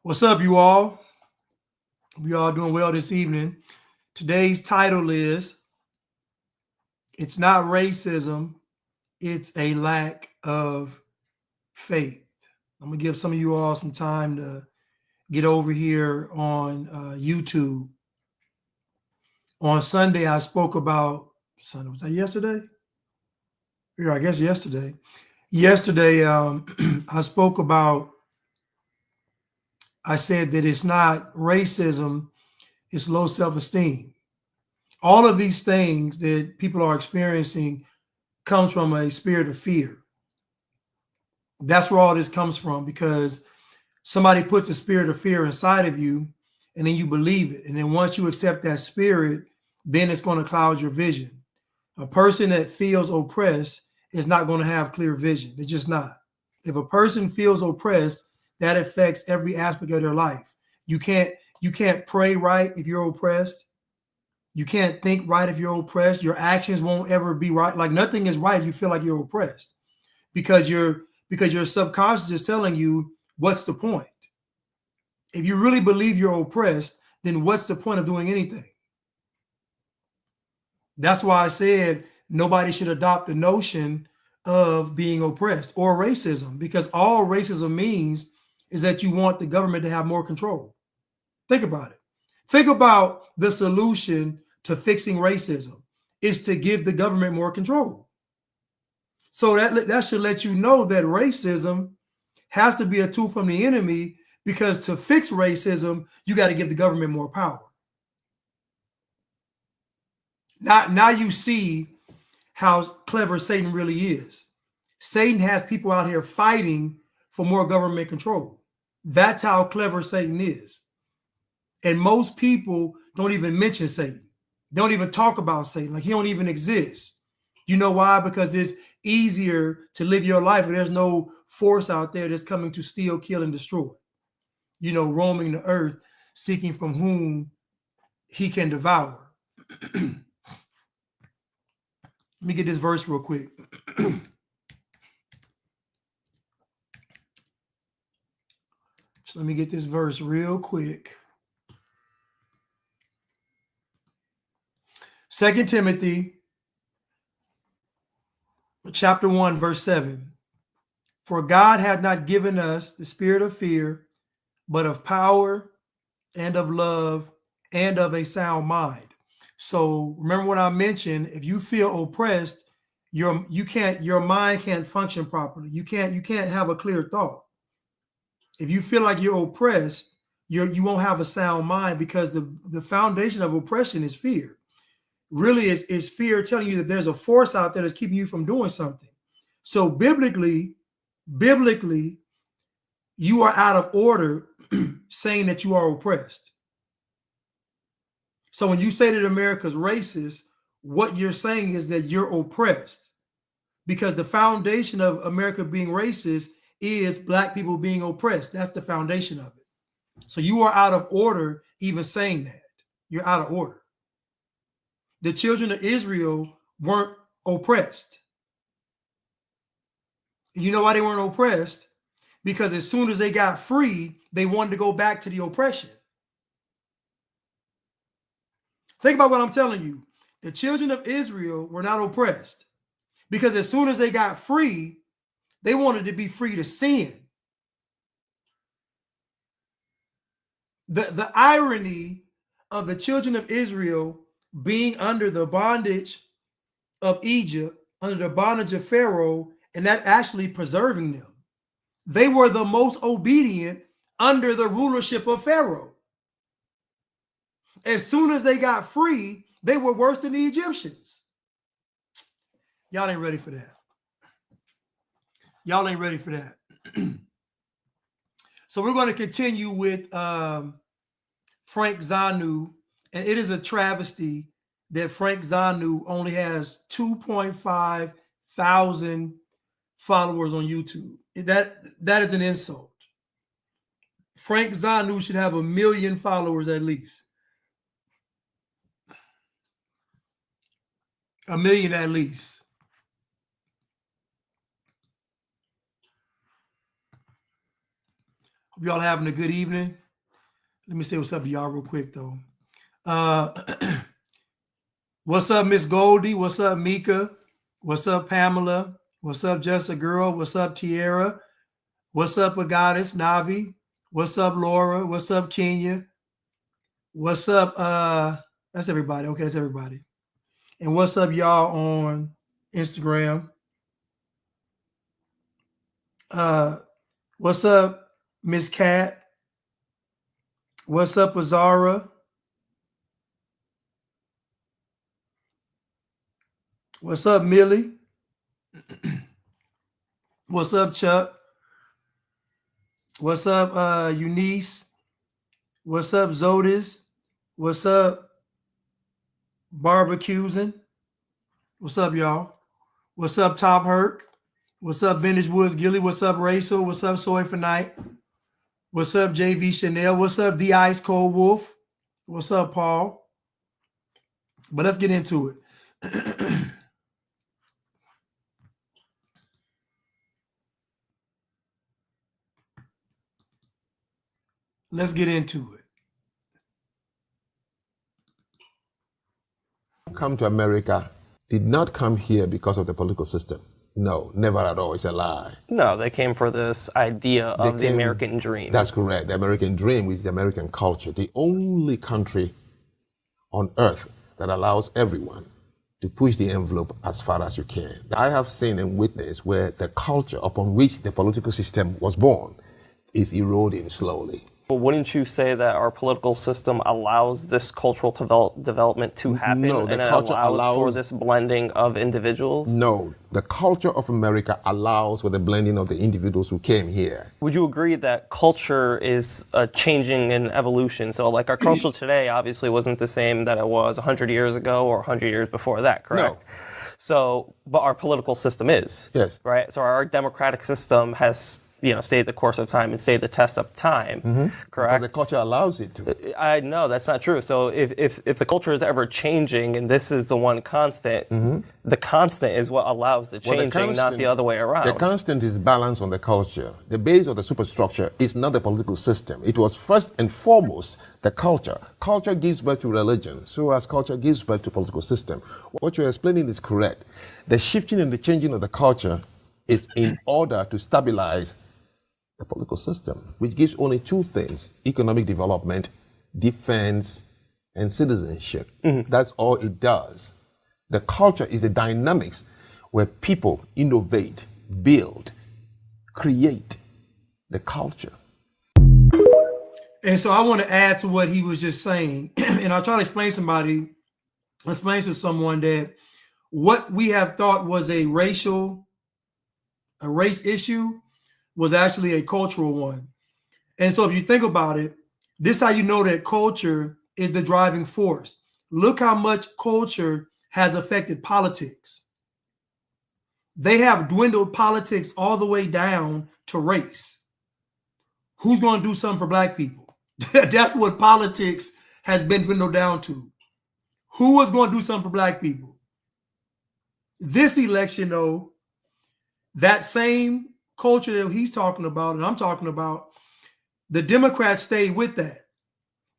What's up, you all? We all doing well this evening. Today's title is It's Not Racism, It's a Lack of Faith. I'm going to give some of you all some time to get over here on YouTube. On Sunday, I spoke about, Sunday, was that yesterday? Yeah, I guess yesterday. Yesterday, I spoke about, I said that it's not racism, it's low self-esteem. All of these things that people are experiencing comes from a spirit of fear. That's where all this comes from, because somebody puts a spirit of fear inside of you and then you believe it. And then once you accept that spirit, then it's going to cloud your vision. A person that feels oppressed is not going to have clear vision. It's just not. If a person feels oppressed, that affects every aspect of their life. You can't pray right if you're oppressed. You can't think right if you're oppressed. Your actions won't ever be right. Like nothing is right if you feel like you're oppressed, because your subconscious is telling you, what's the point? If you really believe you're oppressed, then what's the point of doing anything? That's why I said nobody should adopt the notion of being oppressed or racism, because all racism means is that you want the government to have more control. Think about it. Think about the solution to fixing racism is to give the government more control. So that should let you know that racism has to be a tool from the enemy, because to fix racism, you got to give the government more power. Now you see how clever Satan really is. Satan has people out here fighting for more government control. That's how clever Satan is. And most people don't even mention Satan. They don't even talk about Satan. Like he don't even exist. You know why? Because it's easier to live your life if there's no force out there that's coming to steal, kill, and destroy. Roaming the earth, seeking from whom he can devour. Let me get this verse real quick. So let me get this verse real quick. 2 Timothy chapter 1, verse 7. For God hath not given us the spirit of fear, but of power and of love and of a sound mind. So remember what I mentioned, if you feel oppressed, your mind can't function properly. You can't have a clear thought. If you feel like you're oppressed, you won't have a sound mind, because the foundation of oppression is fear. Really is fear telling you that there's a force out there that's keeping you from doing something. So biblically, you are out of order saying that you are oppressed. So when you say that America's racist, what you're saying is that you're oppressed, because the foundation of America being racist is Black people being oppressed. That's the foundation of it. So you are out of order even saying that. You're out of order. The children of Israel weren't oppressed. You know why they weren't oppressed? Because as soon as they got free, they wanted to go back to the oppression. Think about what I'm telling you. The children of Israel were not oppressed, because as soon as they got free, they wanted to be free to sin. The irony of the children of Israel being under the bondage of Egypt, under the bondage of Pharaoh, and that actually preserving them. They were the most obedient under the rulership of Pharaoh. As soon as they got free, they were worse than the Egyptians. Y'all ain't ready for that. Y'all ain't ready for that. So we're going to continue with Frank Zanu, and it is a travesty that Frank Zanu only has 2.5 thousand followers on YouTube. That is an insult. Frank Zanu should have 1 million followers at least. 1 million at least. Hope y'all having a good evening. Let me say what's up to y'all real quick though. What's up, Miss Goldie? What's up, Mika? What's up, Pamela? What's up, Just a Girl? What's up, Tierra? What's up, Agatis, Navi? What's up, Laura? What's up, Kenya? What's up? That's everybody. Okay, that's everybody. And what's up, y'all on Instagram? What's up, Miss Cat? What's up, Azara? What's up, Millie? What's up, Chuck? What's up, Eunice? What's up, Zodis? What's up, Barbecuesing? What's up, y'all? What's up, Top Herc? What's up, Vintage Woods Gilly? What's up, Rachel? What's up, Soy for Night? What's up, JV Chanel? What's up, D Ice Cold Wolf? What's up, Paul? But let's get into it. Let's get into it. Come to America did not come here because of the political system. No, never at all. It's a lie. No, they came for this idea of the American dream. That's correct. The American dream, which is the American culture. The only country on earth that allows everyone to push the envelope as far as you can. I have seen and witnessed where the culture upon which the political system was born is eroding slowly. But wouldn't you say that our political system allows this cultural development to happen? No, the and culture it allows for allows this blending of individuals? No, the culture of America allows for the blending of the individuals who came here. Would you agree that culture is changing in evolution? So like our culture today obviously wasn't the same that it was 100 years ago or 100 years before that, correct? No. So, but our political system is. Yes. Right? So our democratic system has, stayed the course of time and stayed the test of time, correct? But the culture allows it to. I know that's not true. So if the culture is ever changing and this is the one constant, the constant is what allows the changing, not the other way around. The constant is balance on the culture. The base of the superstructure is not the political system. It was first and foremost the culture. Culture gives birth to religion, so as culture gives birth to political system. What you're explaining is correct. The shifting and the changing of the culture is in order to stabilize the political system, which gives only two things: economic development, defense, and citizenship. That's all it does. The culture is the dynamics where people innovate, build, create the culture. And so I want to add to what he was just saying, and I'll try to explain to someone that what we have thought was a race issue was actually a cultural one. And so if you think about it, this is how you know that culture is the driving force. Look how much culture has affected politics. They have dwindled politics all the way down to race. Who's going to do something for Black people? That's what politics has been dwindled down to. Who was going to do something for Black people? This election, though, that same culture that he's talking about and I'm talking about, the Democrats stayed with that.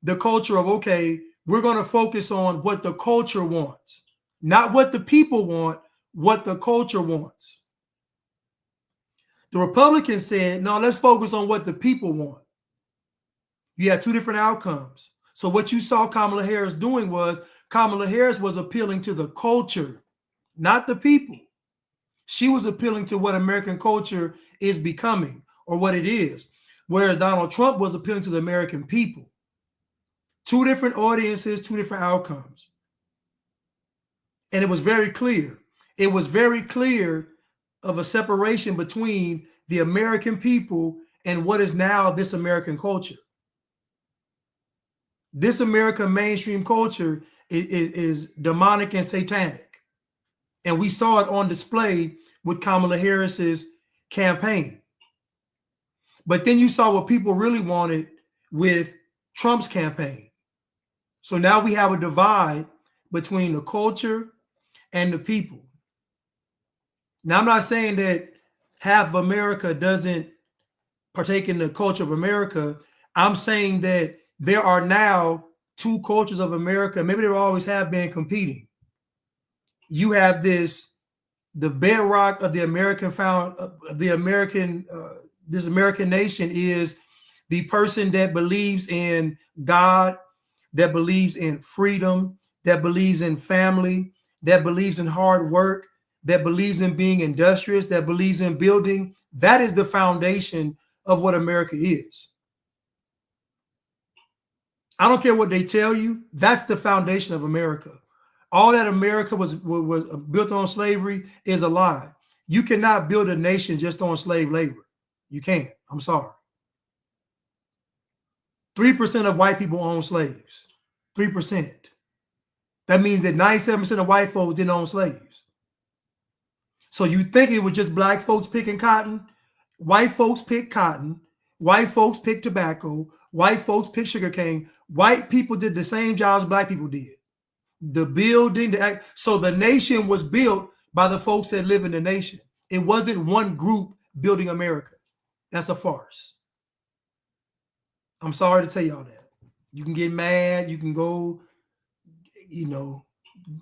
The culture of, okay, we're going to focus on what the culture wants, not what the people want, what the culture wants. The Republicans said, no, let's focus on what the people want. You had two different outcomes. So what you saw Kamala Harris doing was Kamala Harris was appealing to the culture, not the people. She was appealing to what American culture is becoming or what it is, whereas Donald Trump was appealing to the American people. Two different audiences, two different outcomes. And it was very clear. It was very clear of a separation between the American people and what is now this American culture. This American mainstream culture is demonic and satanic. And we saw it on display with Kamala Harris's campaign. But then you saw what people really wanted with Trump's campaign. So now we have a divide between the culture and the people. Now, I'm not saying that half of America doesn't partake in the culture of America, I'm saying that there are now two cultures of America. Maybe there always have been competing. You have the bedrock of the American this American nation is the person that believes in God, that believes in freedom, that believes in family, that believes in hard work, that believes in being industrious, that believes in building. That is the foundation of what America is. I don't care what they tell you. That's the foundation of America. All that America was built on slavery is a lie. You cannot build a nation just on slave labor. You can't. I'm sorry. 3% of white people own slaves. 3%. That means that 97% of white folks didn't own slaves. So you think it was just black folks picking cotton? White folks pick cotton. White folks pick tobacco. White folks pick sugarcane. White people did the same jobs black people did. The building, so the nation was built by the folks that live in the nation. It wasn't one group building America. That's a farce. I'm sorry to tell y'all that. You can get mad. You can go,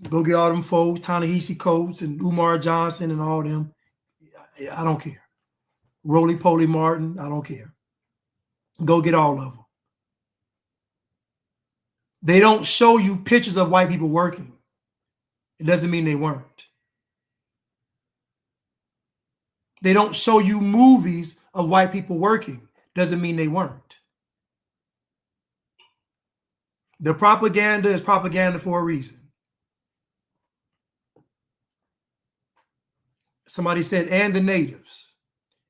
go get all them folks, Ta-Nehisi Coates and Umar Johnson and all them. I don't care. Roly-Poly Martin, I don't care. Go get all of them. They don't show you pictures of white people working. It doesn't mean they weren't. They don't show you movies of white people working. Doesn't mean they weren't. The propaganda is propaganda for a reason. Somebody said, and the natives.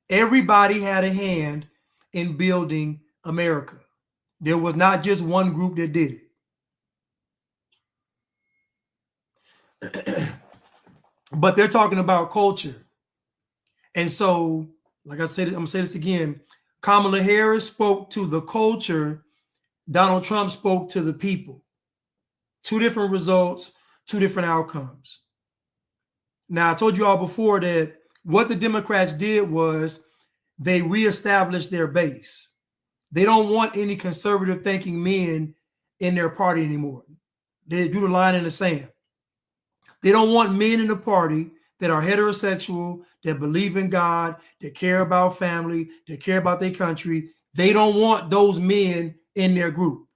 Everybody had a hand in building America. There was not just one group that did it. But they're talking about culture. And so, like I said, I'm going to say this again. Kamala Harris spoke to the culture. Donald Trump spoke to the people. Two different results, two different outcomes. Now, I told you all before that what the Democrats did was they reestablished their base. They don't want any conservative thinking men in their party anymore. They drew the line in the sand. They don't want men in the party that are heterosexual, that believe in God, that care about family, that care about their country. They don't want those men in their group.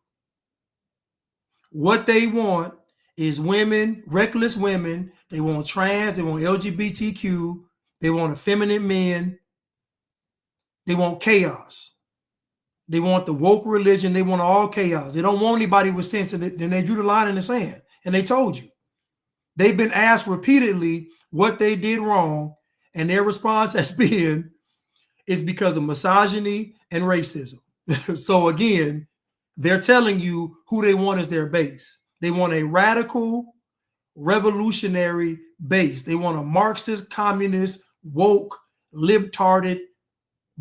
What they want is women, reckless women. They want trans, they want LGBTQ, they want effeminate men. They want chaos. They want the woke religion. They want all chaos. They don't want anybody with sense, and then they drew the line in the sand, and they told you. They've been asked repeatedly what they did wrong, and their response has been, it's because of misogyny and racism. So again, they're telling you who they want as their base. They want a radical, revolutionary base. They want a Marxist, communist, woke, libtarded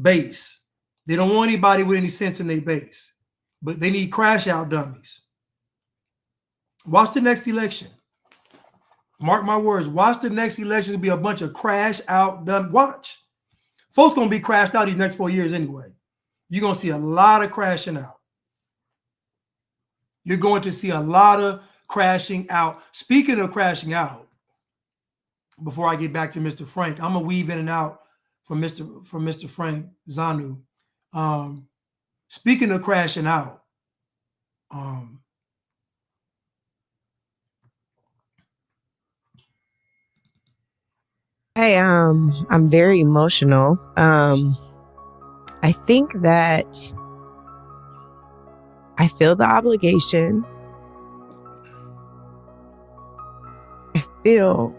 base. They don't want anybody with any sense in their base, but they need crash out dummies. Watch the next election. Mark my words. Watch the next election. It'll be a bunch of crash out dummies. Watch. Folks going to be crashed out these next 4 years anyway. You're going to see a lot of crashing out. You're going to see a lot of crashing out. Speaking of crashing out, before I get back to Mr. Frank, I'm going to weave in and out from Mr. Frank Zanu. Speaking of crashing out, Hey, I'm very emotional. I think that I feel the obligation. I feel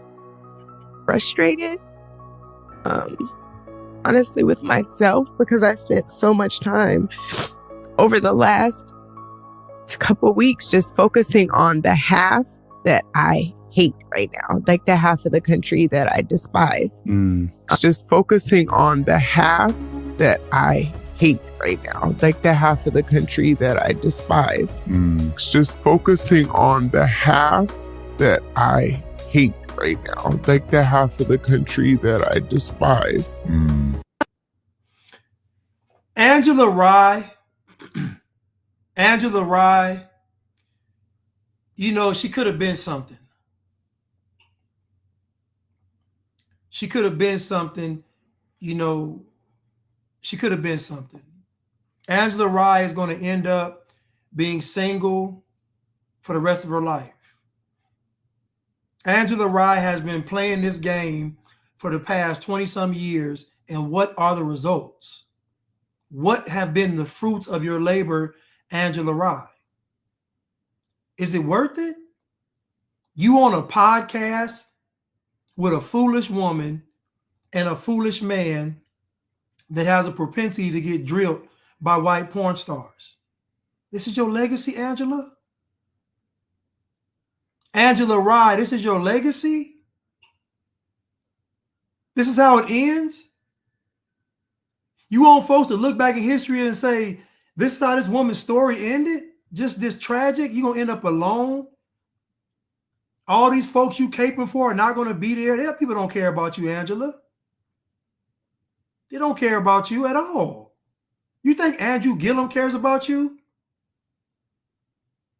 frustrated, honestly, with myself, because I spent so much time over the last couple of weeks just focusing on the half that I hate right now, like the half of the country that I despise. Just focusing on the half that I hate right now, like the half of the country that I despise. Just focusing on the half that I hate right now, like the half of the country that I despise. Angela Rye, Angela Rye, you know, she could have been something. She could have been something, you know, she could have been something. Angela Rye is going to end up being single for the rest of her life. Angela Rye has been playing this game for the past 20-some years, and what are the results? What have been the fruits of your labor, Angela Rye? Is it worth it? You on a podcast with a foolish woman and a foolish man that has a propensity to get drilled by white porn stars. This is your legacy, Angela? Angela Rye, this is your legacy? This is how it ends? You want folks to look back in history and say, this is how this woman's story ended? Just this tragic? You're going to end up alone? All these folks you caping for are not going to be there. People don't care about you, Angela. They don't care about you at all. You think Andrew Gillum cares about you?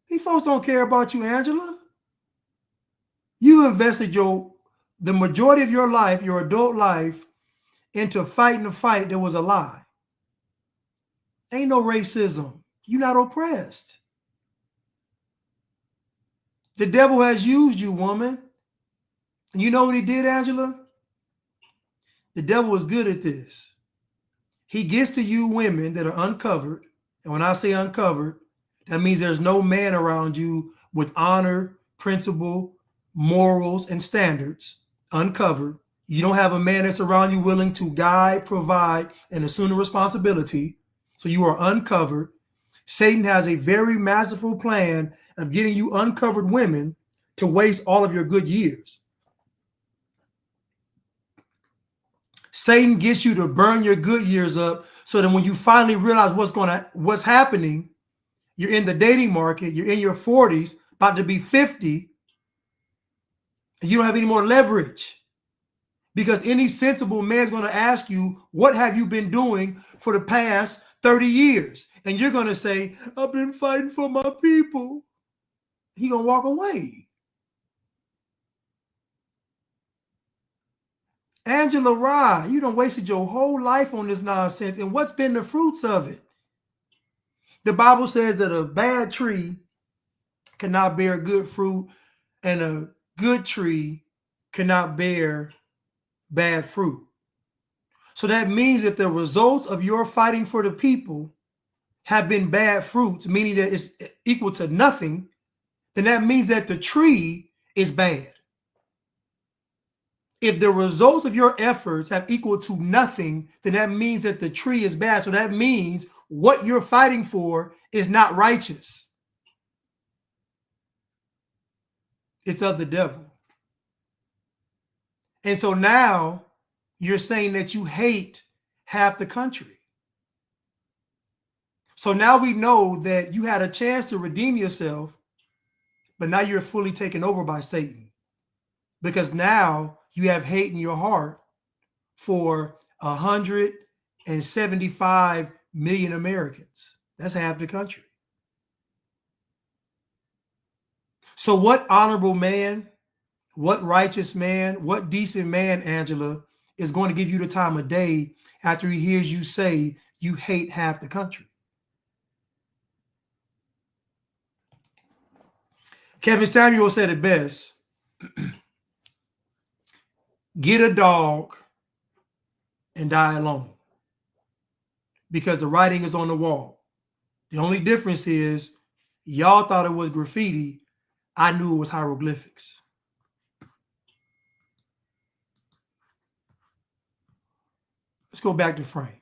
These folks don't care about you, Angela. You invested the majority of your life, your adult life, into fighting a fight that was a lie. Ain't no racism. You're not oppressed. The devil has used you, woman. And you know what he did, Angela? The devil is good at this. He gets to you women that are uncovered. And when I say uncovered, that means there's no man around you with honor, principle, morals, and standards. Uncovered. You don't have a man that's around you willing to guide, provide, and assume the responsibility. So you are uncovered. Satan has a very masterful plan of getting you uncovered women to waste all of your good years. Satan gets you to burn your good years up so that when you finally realize what's happening, you're in the dating market, you're in your 40s, about to be 50, and you don't have any more leverage. Because any sensible man's going to ask you, what have you been doing for the past 30 years? And you're going to say, I've been fighting for my people. He's going to walk away. Angela Rye, you done wasted your whole life on this nonsense. And what's been the fruits of it? The Bible says that a bad tree cannot bear good fruit, and a good tree cannot bear bad fruit. So that means that the results of your fighting for the people have been bad fruits, meaning that it's equal to nothing, then that means that the tree is bad. If the results of your efforts have equal to nothing, then that means that the tree is bad. So that means what you're fighting for is not righteous. It's of the devil. And so now you're saying that you hate half the country. So now we know that you had a chance to redeem yourself, but now you're fully taken over by Satan. Because now you have hate in your heart for 175 million Americans. That's half the country. So what honorable man, what righteous man, what decent man, Angela, is going to give you the time of day after he hears you say you hate half the country? Kevin Samuel said it best. Get a dog and die alone. Because the writing is on the wall. The only difference is y'all thought it was graffiti. I knew it was hieroglyphics. Let's go back to Frank.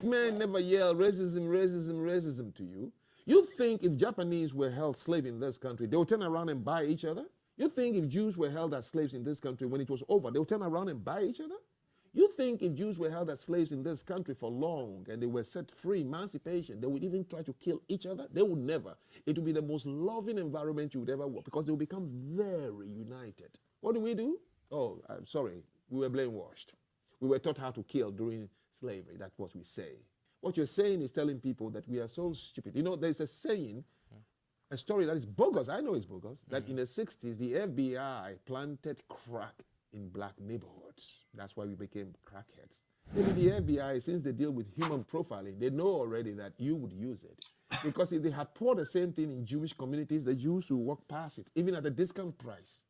Men never yell racism, racism, racism to you. You think if Japanese were held slave in this country, they would turn around and buy each other? You think if Jews were held as slaves in this country, when it was over, they would turn around and buy each other? You think if Jews were held as slaves in this country for long and they were set free, emancipation, they would even try to kill each other? They would never. It would be the most loving environment you would ever work, because they will become very united. What do? Oh, I'm sorry. We were brainwashed. We were taught how to kill during slavery. That's what we say. What you're saying is telling people that we are so stupid. You know, there's a saying, a story that is bogus. I know it's bogus, that in the 60s, the FBI planted crack in black neighborhoods. That's why we became crackheads. Maybe the FBI, since they deal with human profiling, they know already that you would use it. Because if they had poured the same thing in Jewish communities, the Jews will walk past it, even at a discount price.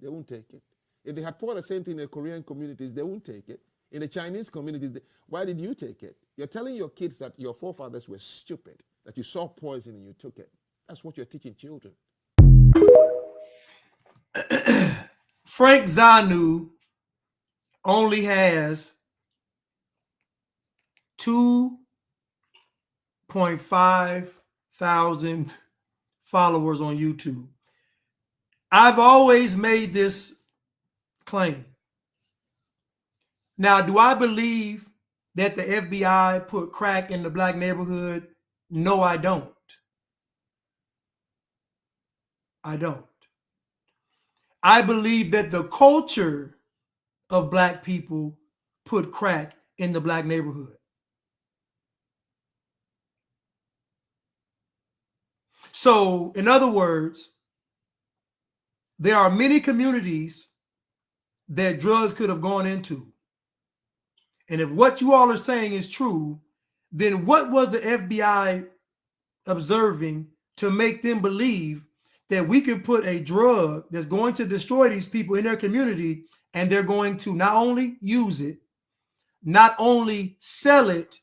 They won't take it. If they had poured the same thing in the Korean communities, they won't take it. In the Chinese communities, why did you take it? You're telling your kids that your forefathers were stupid, that you saw poison and you took it. That's what you're teaching children. Frank Zanu only has 2.5 thousand followers on YouTube. I've always made this claim. Now, do I believe that the FBI put crack in the black neighborhood? No, I don't. I don't. I believe that the culture of black people put crack in the black neighborhood. So, in other words, there are many communities that drugs could have gone into. And if what you all are saying is true, then what was the FBI observing to make them believe that we can put a drug that's going to destroy these people in their community, and they're going to not only use it, not only sell it,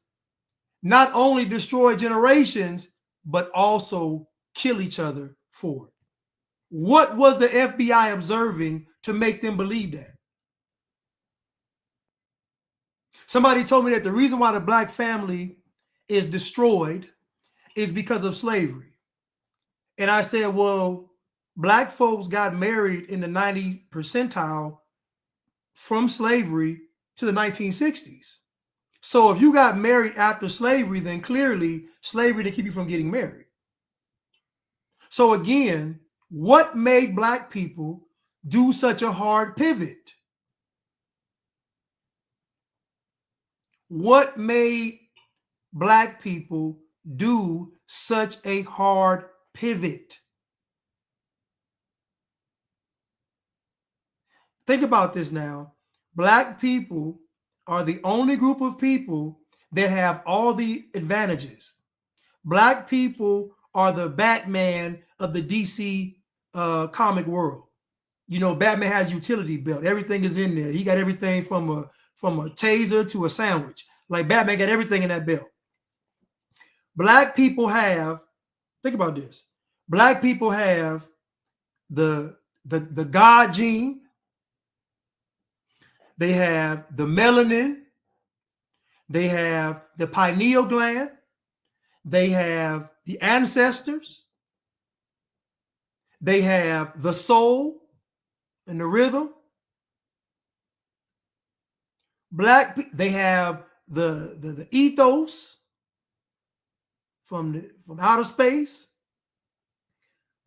not only destroy generations, but also kill each other for it? What was the FBI observing to make them believe that? Somebody told me that the reason why the black family is destroyed is because of slavery. And I said, well, black folks got married in the 90th percentile from slavery to the 1960s. So if you got married after slavery, then clearly slavery didn't keep you from getting married. So again, what made black people do such a hard pivot? What made black people do such a hard pivot? Think about this now. Black people are the only group of people that have all the advantages. Black people are the Batman of the DC comic world. You know, Batman has utility belt. Everything is in there. He got everything from a taser to a sandwich. Like Batman got everything in that belt. Black people have, think about this. Black people have the God gene. They have the melanin. They have the pineal gland. They have the ancestors. They have the soul and the rhythm. They have the ethos from outer space.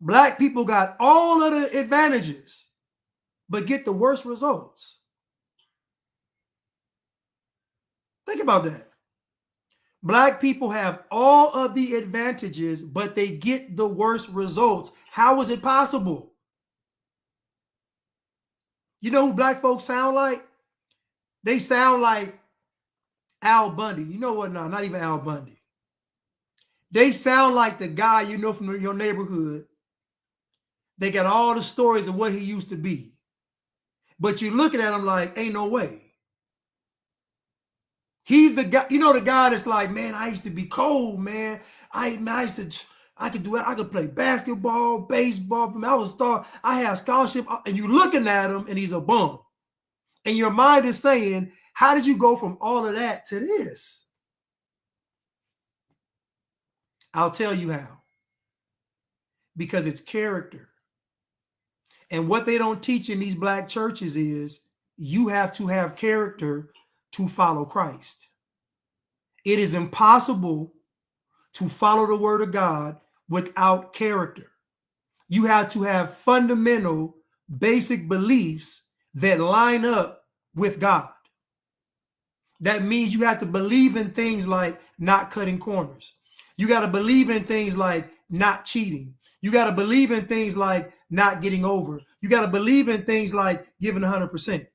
Black people got all of the advantages, but get the worst results. Think about that. Black people have all of the advantages, but they get the worst results. How is it possible? You know who black folks sound like? They sound like Al Bundy. You know what? No, not even Al Bundy. They sound like the guy you know from your neighborhood. They got all the stories of what he used to be. But you're looking at him like, ain't no way. He's the guy, you know, the guy that's like, man, I used to be cold, man. I could play basketball, baseball. I was a star. I had a scholarship. And you're looking at him and he's a bum. And your mind is saying, how did you go from all of that to this? I'll tell you how. Because it's character. And what they don't teach in these black churches is you have to have character to follow Christ. It is impossible to follow the word of God without character. You have to have fundamental, basic beliefs that line up with God. That means you have to believe in things like not cutting corners. You got to believe in things like not cheating. You got to believe in things like not getting over. You got to believe in things like giving 100%.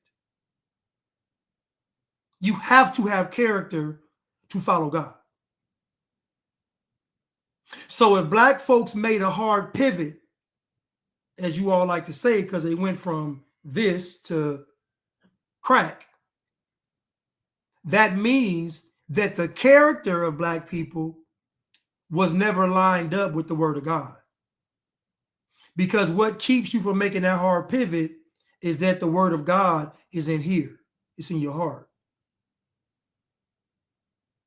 You have to have character to follow God. So if Black folks made a hard pivot, as you all like to say, because they went from this to crack, that means that the character of Black people was never lined up with the word of God. Because what keeps you from making that hard pivot is that the word of God is in here. It's in your heart.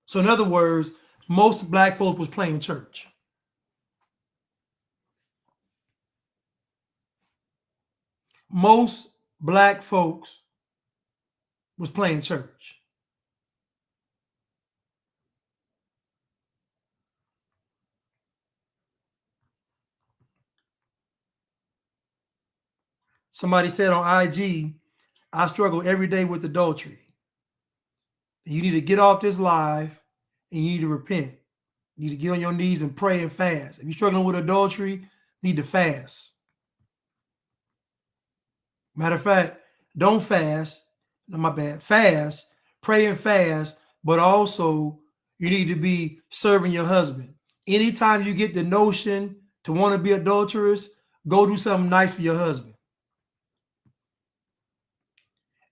So in other words, most Black folks was playing church. Most Black folks was playing church. Somebody said on IG, I struggle every day with adultery. You need to get off this live and you need to repent. You need to get on your knees and pray and fast. If you're struggling with adultery, you need to fast. Matter of fact, don't fast. No, my bad. Fast, pray and fast, but also you need to be serving your husband. Anytime you get the notion to want to be adulterous, go do something nice for your husband.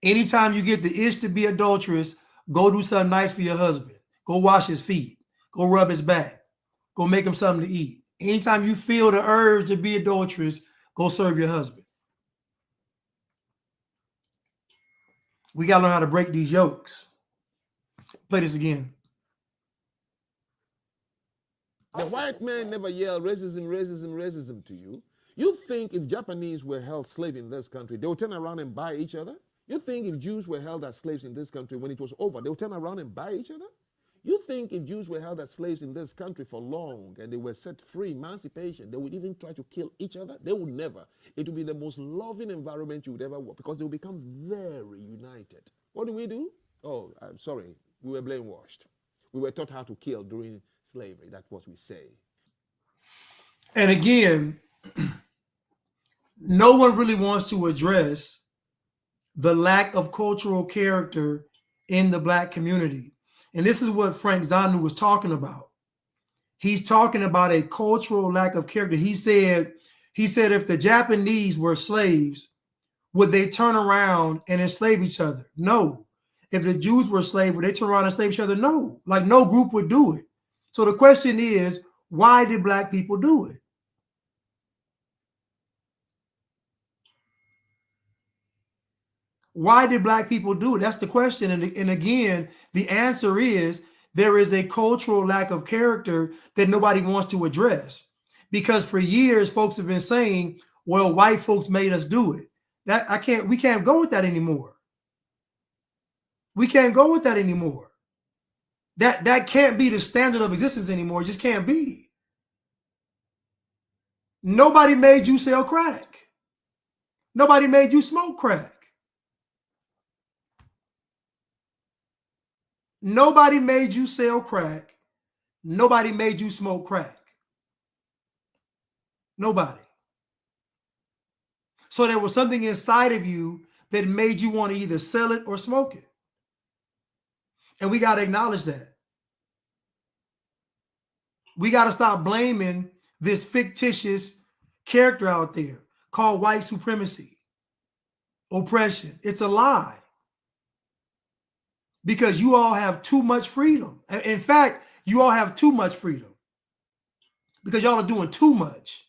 Anytime you get the itch to be adulterous, go do something nice for your husband. Go wash his feet. Go rub his back. Go make him something to eat. Anytime you feel the urge to be adulterous, go serve your husband. We got to learn how to break these yokes. Play this again. The white man never yelled racism, racism, racism to you. You think if Japanese were held slave in this country, they would turn around and buy each other? You think if Jews were held as slaves in this country, when it was over, they would turn around and buy each other? You think if Jews were held as slaves in this country for long and they were set free, emancipation, they would even try to kill each other? They would never. It would be the most loving environment you would ever work because they will become very united. What do? Oh, I'm sorry. We were brainwashed. We were taught how to kill during slavery. That's what we say. And again, no one really wants to address the lack of cultural character in the Black community. And this is what Frank Zanu was talking about. He's talking about a cultural lack of character. He said if the Japanese were slaves, would they turn around and enslave each other? No. If the Jews were slaves, would they turn around and enslave each other? No. Like no group would do it. So the question is, why did Black people do it? Why did Black people do it? That's the question. And again, the answer is there is a cultural lack of character that nobody wants to address. Because for years, folks have been saying, well, white folks made us do it. We can't go with that anymore. We can't go with that anymore. That can't be the standard of existence anymore. It just can't be. Nobody made you sell crack. Nobody made you smoke crack. Nobody made you sell crack. Nobody made you smoke crack. Nobody. So there was something inside of you that made you want to either sell it or smoke it. And we got to acknowledge that. We got to stop blaming this fictitious character out there called white supremacy, oppression. It's a lie. Because you all have too much freedom. In fact, you all have too much freedom. Because y'all are doing too much.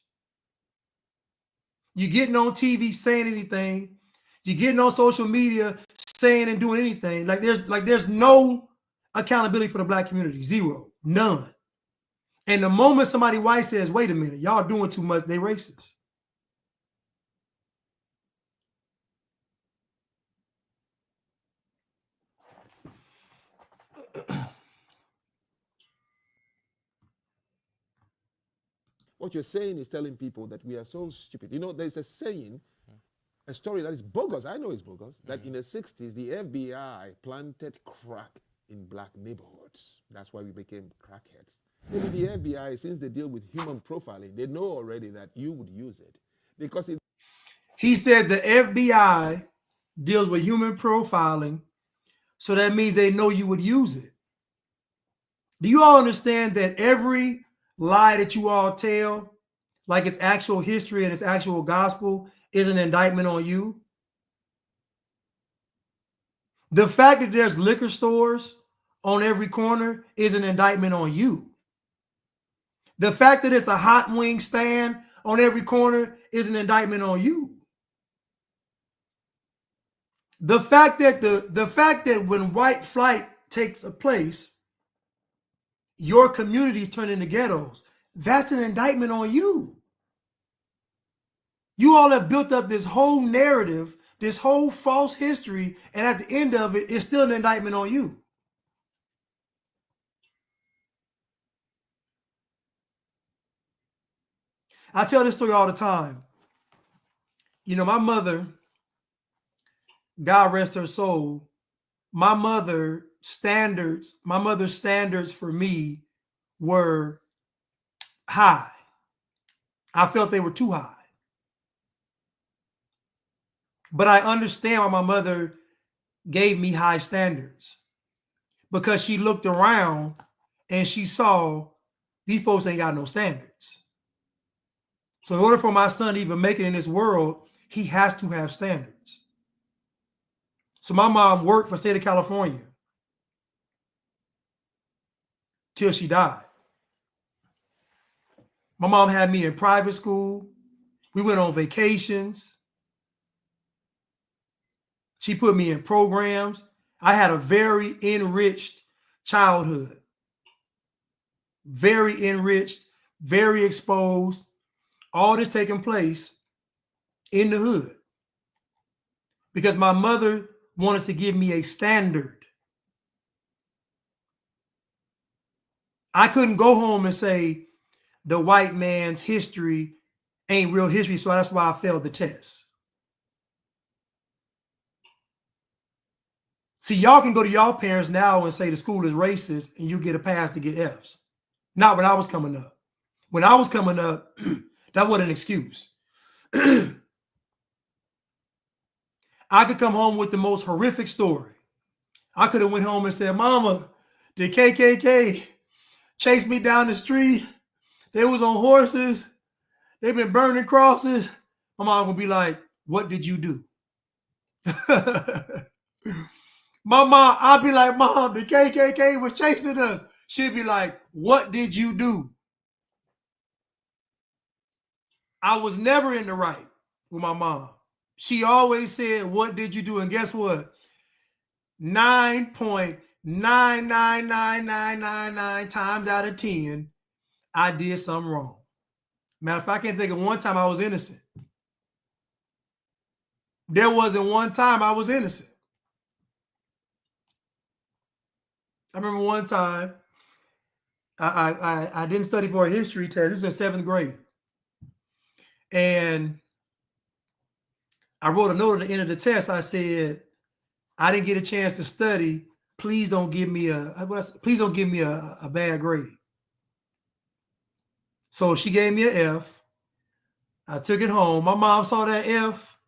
You're getting on TV saying anything. You're getting on social media saying and doing anything. Like there's no accountability for the Black community. Zero. None. And the moment somebody white says, wait a minute, y'all doing too much, they racist. What you're saying is telling people that we are so stupid. You know, there's a saying, a story that is bogus. I know it's bogus. That in the 60s, the FBI planted crack in black neighborhoods. That's why we became crackheads. Maybe the FBI, since they deal with human profiling, they know already that you would use it. Because he said the FBI deals with human profiling, so that means they know you would use it. Do you all understand that every lie that you all tell, like its actual history and its actual gospel, is an indictment on you? The fact that there's liquor stores on every corner is an indictment on you. The fact that it's a hot wing stand on every corner is an indictment on you. The fact that when white flight takes place, your communities turn into ghettos, that's an indictment on you. You all have built up this whole narrative, this whole false history, and at the end of it, it's still an indictment on you. I tell this story all the time. You know, my mother, God rest her soul, my mother's standards for me were high. I felt they were too high. But I understand why my mother gave me high standards, because she looked around and she saw these folks ain't got no standards. So in order for my son to even make it in this world, he has to have standards. So my mom worked for the state of California till she died. My mom had me in private school. We went on vacations. She put me in programs. I had a very enriched childhood. Very enriched, very exposed. All this taking place in the hood. Because my mother wanted to give me a standard. I couldn't go home and say the white man's history ain't real history, so that's why I failed the test. See, y'all can go to y'all parents now and say the school is racist and you get a pass to get F's. Not when I was coming up. When I was coming up, that wasn't an excuse. I could come home with the most horrific story. I could have went home and said, Mama, the KKK chased me down the street. They was on horses. They've been burning crosses. My mom would be like, what did you do? My mom, I'd be like, Mom, the KKK was chasing us. She'd be like, what did you do? I was never in the right with my mom. She always said, what did you do? And guess what? 9.999999 times out of 10, I did something wrong. Matter of fact, I can't think of one time I was innocent. There wasn't one time I was innocent. I remember one time I didn't study for a history test. This is in 7th grade. And I wrote a note at the end of the test. I said, I didn't get a chance to study. Please don't give me a bad grade. So she gave me an F. I took it home. My mom saw that F,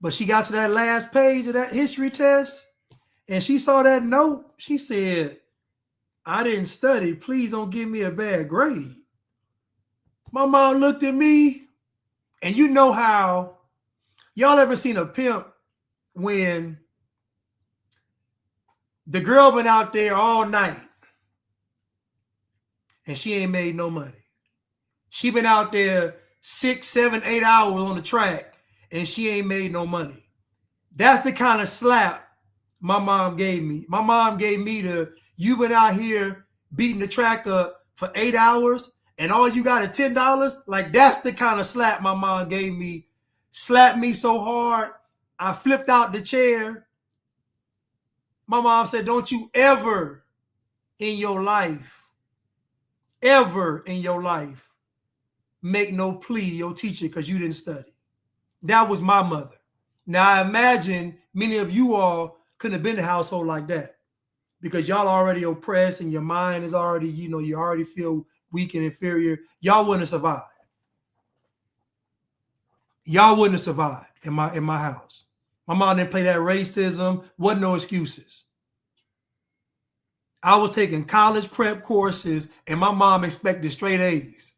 but she got to that last page of that history test and she saw that note. She said, I didn't study. Please don't give me a bad grade. My mom looked at me, and you know how y'all ever seen a pimp when the girl been out there all night and she ain't made no money. She been out there 6, 7, 8 hours on the track and she ain't made no money. That's the kind of slap my mom gave me. My mom gave me you been out here beating the track up for 8 hours and all you got is $10. Like, that's the kind of slap my mom gave me. Slapped me so hard, I flipped out the chair. My mom said, don't you ever in your life make no plea to your teacher because you didn't study. That was my mother. Now, I imagine many of you all couldn't have been in a household like that because y'all already oppressed and your mind is already, you already feel weak and inferior. Y'all wouldn't have survived. Y'all wouldn't have survived in my house. My mom didn't play that racism. Wasn't no excuses. I was taking college prep courses and my mom expected straight A's.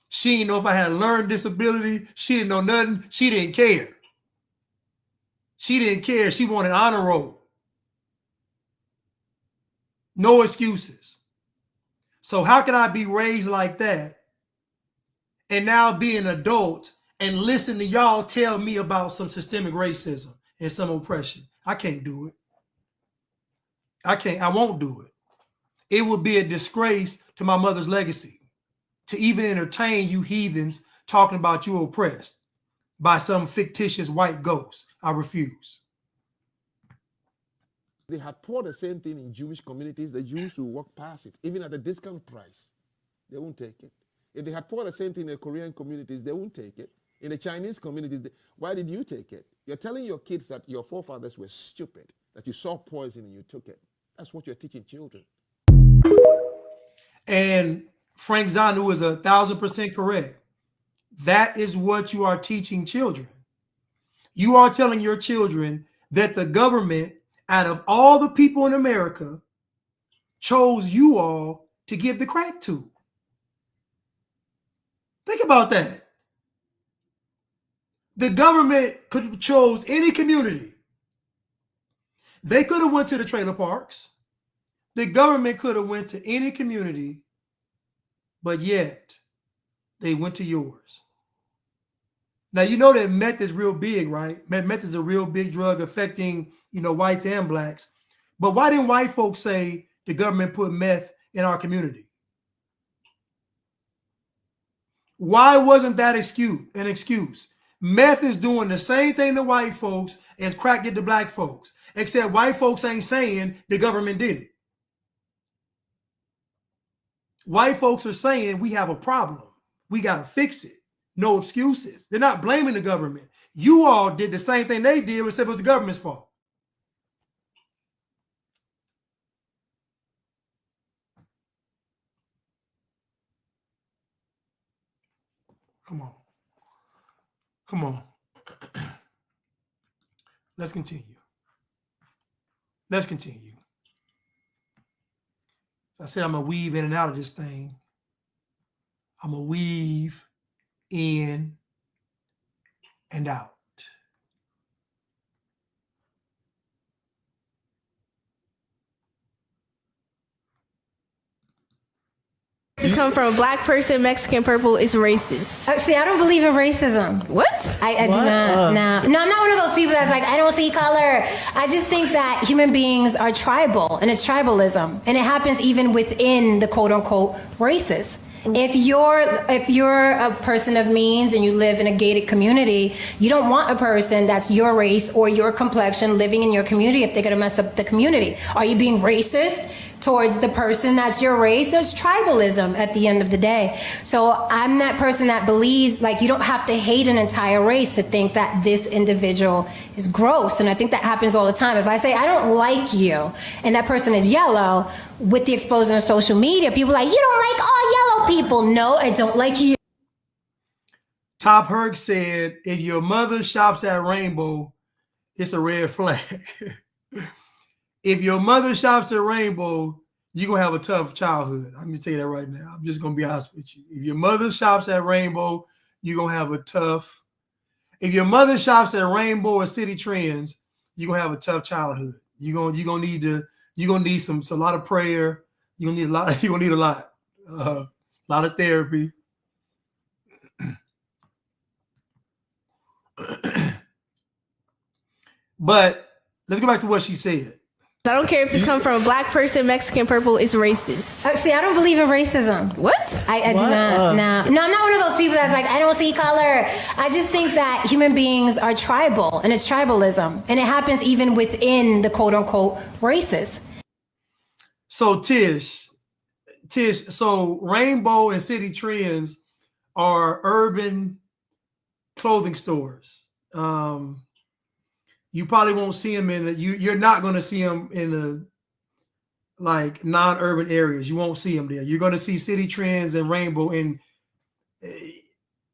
She didn't know if I had a learning disability. She didn't know nothing. She didn't care. She didn't care. She wanted honor roll. No excuses. So how can I be raised like that and now be an adult and listen to y'all tell me about some systemic racism and some oppression? I can't do it. I won't do it. It would be a disgrace to my mother's legacy to even entertain you heathens talking about you oppressed by some fictitious white ghost. I refuse. They had poured the same thing in Jewish communities. The Jews will walk past it, even at a discount price. They won't take it. If they had poured the same thing in the Korean communities, they won't take it. In the Chinese communities, why did you take it? You're telling your kids that your forefathers were stupid, that you saw poison and you took it. That's what you're teaching children. And Frank Zanu is 1,000% correct. That is what you are teaching children. You are telling your children that the government, out of all the people in America, chose you all to give the crack to. Think about that. The government could have chose any community. They could have went to the trailer parks. The government could have went to any community, but yet they went to yours. Now, you know that meth is real big, right? Meth is a real big drug affecting, whites and blacks. But why didn't white folks say the government put meth in our community? Why wasn't that an excuse? Meth is doing the same thing to white folks as crack did to black folks, except white folks ain't saying the government did it. White folks are saying we have a problem. We got to fix it. No excuses. They're not blaming the government. You all did the same thing they did, except it was the government's fault. Come on. Come on. Let's continue. Let's continue. So I said I'm going to weave in and out of this thing. I'm going to weave in and out. It's come from a black person, Mexican purple is racist. See, I don't believe in racism. What? I do not. No, I'm not one of those people that's like, I don't see color. I just think that human beings are tribal, and it's tribalism, and it happens even within the quote unquote races. If you're a person of means and you live in a gated community, you don't want a person that's your race or your complexion living in your community if they're gonna mess up the community. Are you being racist towards the person that's your race? There's tribalism at the end of the day. So I'm that person that believes like you don't have to hate an entire race to think that this individual is gross. And I think that happens all the time. If I say I don't like you and that person is yellow, with the exposure of social media, people are like, you don't like all yellow people. No, I don't like you. Top Herc said, if your mother shops at Rainbow, it's a red flag. If your mother shops at Rainbow, you're going to have a tough childhood. I'm going to tell you that right now. I'm just going to be honest with you. If your mother shops at Rainbow, you're going to have a tough. If your mother shops at Rainbow or City Trends, you're going to have a tough childhood. You're going to need a lot of prayer. You're going to need a lot of therapy. But let's go back to what she said. I don't care if it's come from a black person, Mexican purple is racist. See, I don't believe in racism. What? I do not. No, I'm not one of those people that's like, I don't see color. I just think that human beings are tribal, and it's tribalism, and it happens even within the quote unquote races. So Tish, so Rainbow and City Trends are urban clothing stores. You probably won't see them you're not going to see them in the like non-urban areas. You won't see them there. You're going to see City Trends and Rainbow in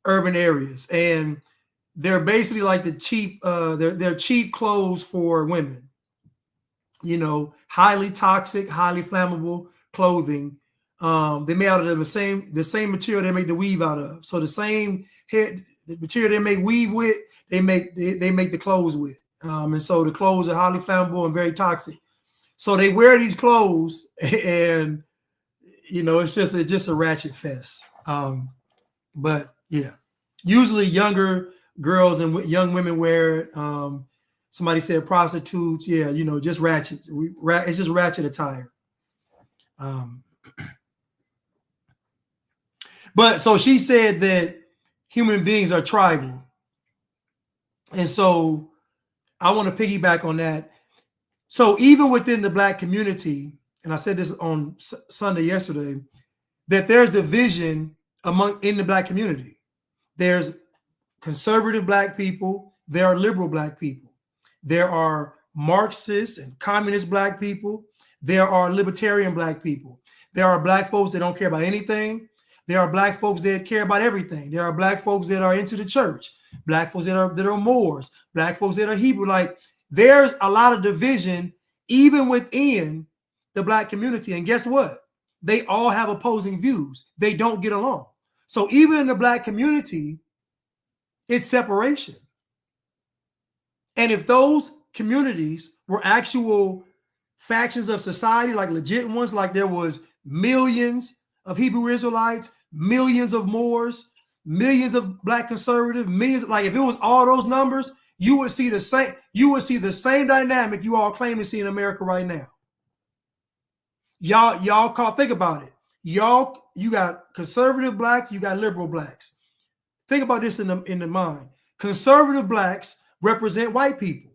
urban areas, and they're basically like the cheap. They're cheap clothes for women. You know, highly toxic, highly flammable clothing. They made out of the same material they make the weave out of. So the material they make weave with, they make the clothes with. And so the clothes are highly flammable and very toxic. So they wear these clothes, and you know, it's just a ratchet fest. But yeah, usually younger girls and young women wear it. Somebody said prostitutes. Yeah, you know, just ratchets. It's just ratchet attire. But so she said that human beings are tribal. And so I want to piggyback on that. So even within the Black community, and I said this on Sunday yesterday, that there's division in the Black community. There's conservative Black people. There are liberal Black people. There are Marxist and communist Black people. There are libertarian Black people. There are Black folks that don't care about anything. There are Black folks that care about everything. There are Black folks that are into the church. Black folks that are Moors. Black folks that are Hebrew. Like, there's a lot of division even within the Black community. And guess what? They all have opposing views. They don't get along. So even in the Black community, it's separation. And if those communities were actual factions of society, like legit ones, like there was millions of Hebrew Israelites, millions of Moors, millions of Black conservatives, millions, like if it was all those numbers, you would see the same dynamic you all claim to see in America right now. Think about it. You got conservative Blacks, you got liberal Blacks. Think about this in the mind. Conservative Blacks represent white people.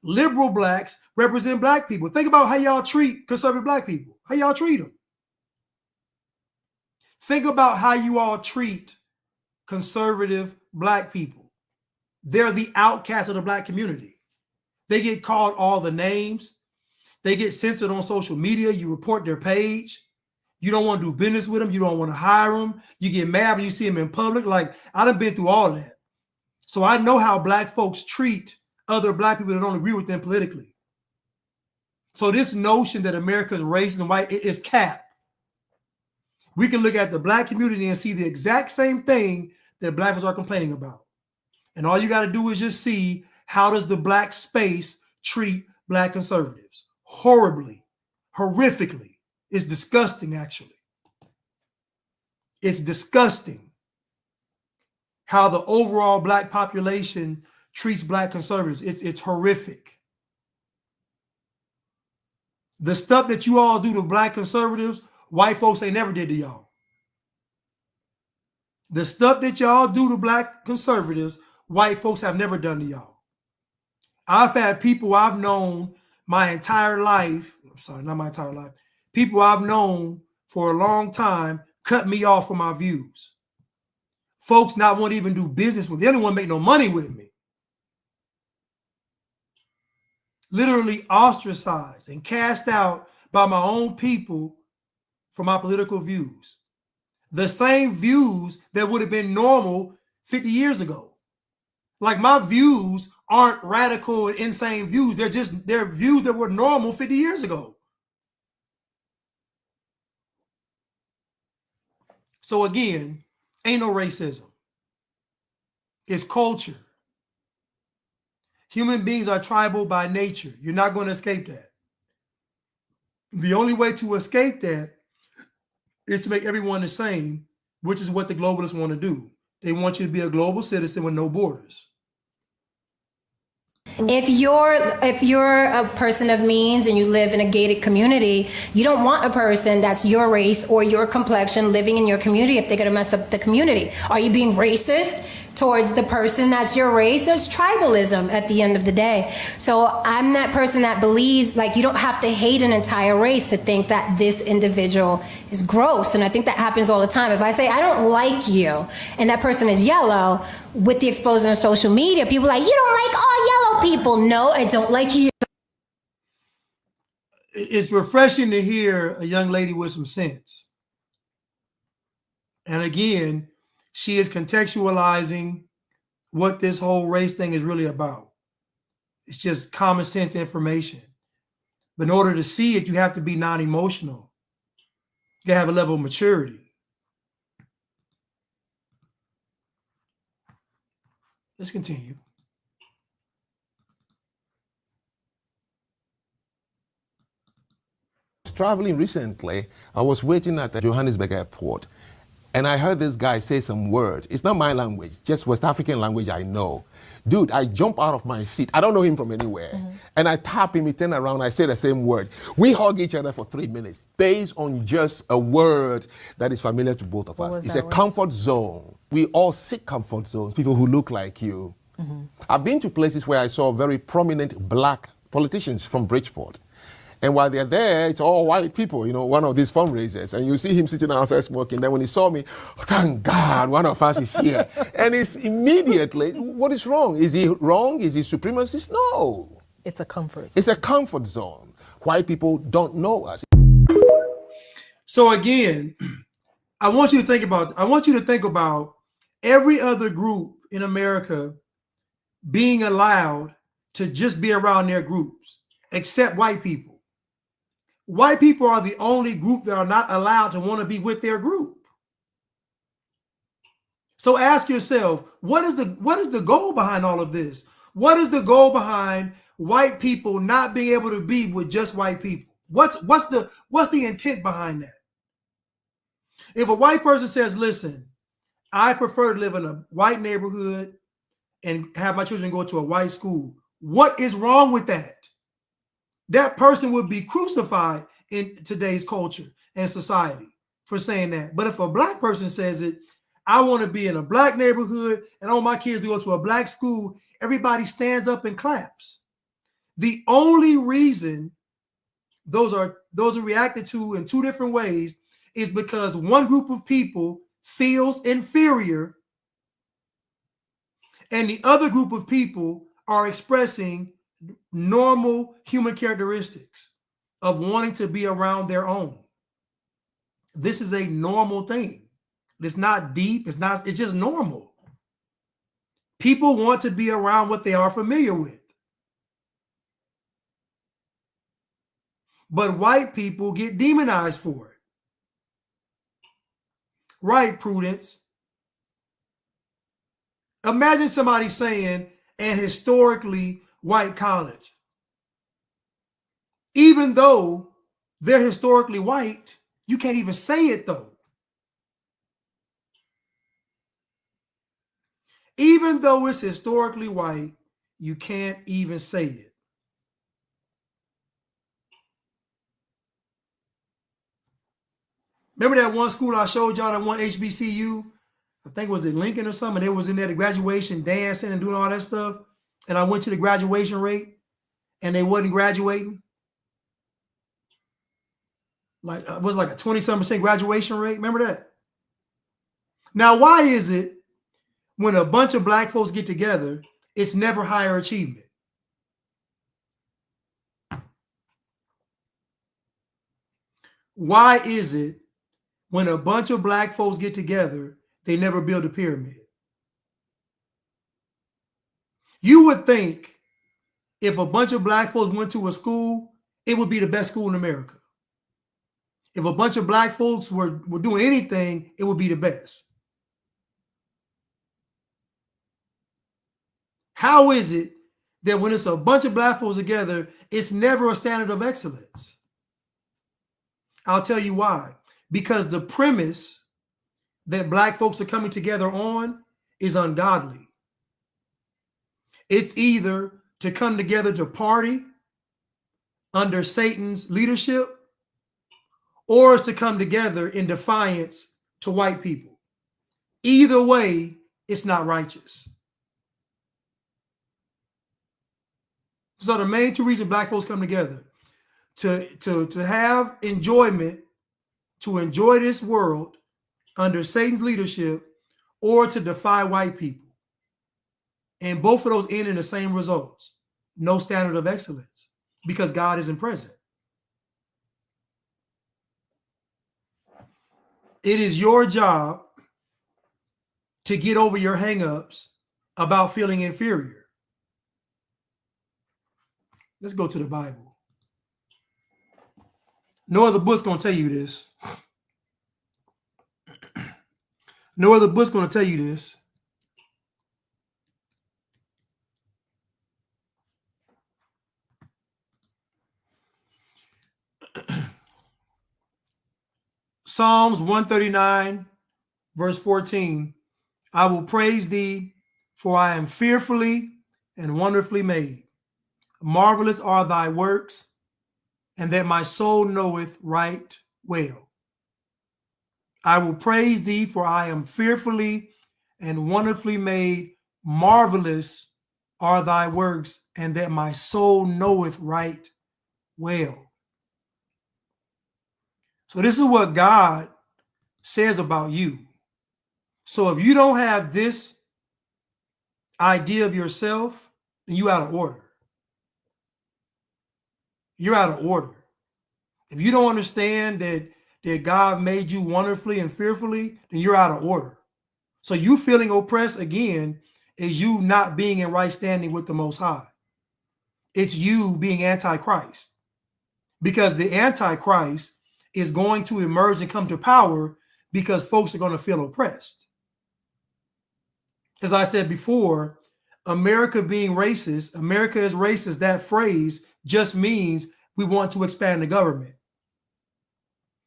Liberal Blacks represent Black people. Think about how y'all treat conservative Black people. How y'all treat them. Think about how you all treat conservative Black people. They're the outcasts of the Black community. They get called all the names. They get censored on social media. You report their page. You don't want to do business with them. You don't want to hire them. You get mad when you see them in public. Like, I done been through all of that. So I know how Black folks treat other Black people that don't agree with them politically. So this notion that America is racist and white is cap. We can look at the Black community and see the exact same thing that Black folks are complaining about. And all you got to do is just see, how does the Black space treat Black conservatives? Horribly, horrifically. It's disgusting, actually. It's disgusting how the overall Black population treats Black conservatives. It's horrific. The stuff that you all do to Black conservatives, white folks ain't never did to y'all. The stuff that y'all do to Black conservatives, white folks have never done to y'all. I've had people I've known my entire life, not my entire life, people I've known for a long time cut me off for my views. Folks not want to even do business with me. They don't want to make no money with me. Literally ostracized and cast out by my own people for my political views. The same views that would have been normal 50 years ago. Like, my views aren't radical and insane views. They're views that were normal 50 years ago. So again, ain't no racism. It's culture. Human beings are tribal by nature. You're not going to escape that. The only way to escape that is to make everyone the same, which is what the globalists want to do. They want you to be a global citizen with no borders. If you're a person of means and you live in a gated community, you don't want a person that's your race or your complexion living in your community if they're going to mess up the community. Are you being racist towards the person that's your race. There's tribalism at the end of the day. So I'm that person that believes like you don't have to hate an entire race to think that this individual is gross. And I think that happens all the time. If I say I don't like you and that person is yellow, with the exposure of social media, people are like, you don't like all yellow people. No, I don't like you. It's refreshing to hear a young lady with some sense. And again, she is contextualizing what this whole race thing is really about. It's just common sense information. But in order to see it, you have to be non-emotional. You gotta have a level of maturity. Let's continue. Traveling recently, I was waiting at the Johannesburg airport, and I heard this guy say some words. It's not my language, just West African language I know. Dude, I jump out of my seat. I don't know him from anywhere. And I tap him, he turn around, I say the same word. We hug each other for 3 minutes based on just a word that is familiar to both of us. It's a comfort zone. We all seek comfort zones, people who look like you. I've been to places where I saw very prominent black politicians from Bridgeport. And while they're there, it's all white people, you know, one of these fundraisers. And you see him sitting outside smoking. Then when he saw me, thank God, one of us is here. And it's immediately, what is wrong? Is he wrong? Is he supremacist? No. It's a comfort. It's a comfort zone. White people don't know us. So again, I want you to think about every other group in America being allowed to just be around their groups, except white people. White people are the only group that are not allowed to want to be with their group. So ask yourself, what is the goal behind all of this? What is the goal behind white people not being able to be with just white people? What's the intent behind that? If a white person says, listen, I prefer to live in a white neighborhood and have my children go to a white school, what is wrong with that? That person would be crucified in today's culture and society for saying that. But if a black person says it, I want to be in a black neighborhood and I want my kids to go to a black school, everybody stands up and claps. The only reason those are reacted to in two different ways is because one group of people feels inferior and the other group of people are expressing normal human characteristics of wanting to be around their own. This is a normal thing. It's not deep. It's just normal. People want to be around what they are familiar with. But white people get demonized for it. Right, Prudence? Imagine somebody saying, and historically white college. Even though they're historically white, you can't even say it though. Even though it's historically white, you can't even say it. Remember that one school I showed y'all, that one HBCU? I think it was in Lincoln or something. They was in there, the graduation dancing and doing all that stuff. And I went to the graduation rate and they wasn't graduating. Like it was like a 20-something% graduation rate. Remember that? Now, why is it when a bunch of black folks get together, it's never higher achievement? Why is it when a bunch of black folks get together, they never build a pyramid? You would think if a bunch of black folks went to a school, it would be the best school in America. If a bunch of black folks were doing anything, it would be the best. How is it that when it's a bunch of black folks together, it's never a standard of excellence? I'll tell you why. Because the premise that black folks are coming together on is ungodly. It's either to come together to party under Satan's leadership, or it's to come together in defiance to white people. Either way, it's not righteous. So the main two reasons black folks come together, to have enjoyment, to enjoy this world under Satan's leadership, or to defy white people. And both of those end in the same results. No standard of excellence, because God isn't present. It is your job to get over your hangups about feeling inferior. Let's go to the Bible. No other book's going to tell you this. No other book's going to tell you this. Psalms 139, verse 14. I will praise thee, for I am fearfully and wonderfully made. Marvelous are thy works, and that my soul knoweth right well. I will praise thee, for I am fearfully and wonderfully made. Marvelous are thy works, and that my soul knoweth right well. So this is what God says about you. So if you don't have this idea of yourself, then you're out of order. You're out of order. If you don't understand that God made you wonderfully and fearfully, then you're out of order. So you feeling oppressed again is you not being in right standing with the Most High. It's you being antichrist, because the antichrist is going to emerge and come to power because folks are going to feel oppressed. As I said before, America being racist, America is racist, that phrase just means we want to expand the government.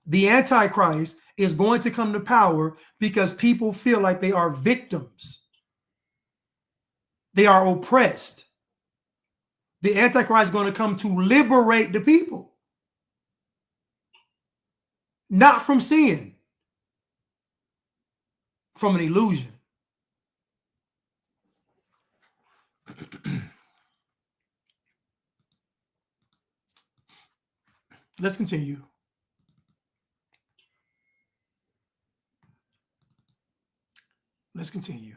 The Antichrist is going to come to power because people feel like they are victims. They are oppressed. The Antichrist is going to come to liberate the people. Not from sin, from an illusion. Let's continue. Let's continue.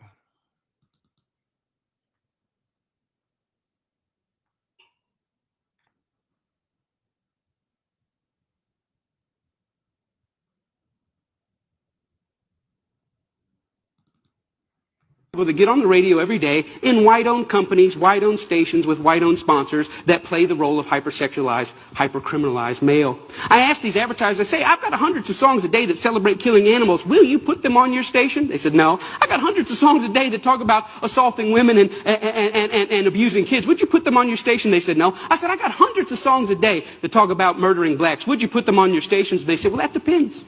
People that get on the radio every day in white-owned companies, white-owned stations with white-owned sponsors that play the role of hypersexualized, hypercriminalized male. I ask these advertisers, I say, I've got hundreds of songs a day that celebrate killing animals. Will you put them on your station? They said, no. I got hundreds of songs a day that talk about assaulting women and abusing kids. Would you put them on your station? They said, no. I said, I got hundreds of songs a day that talk about murdering blacks. Would you put them on your stations? They said, well, that depends.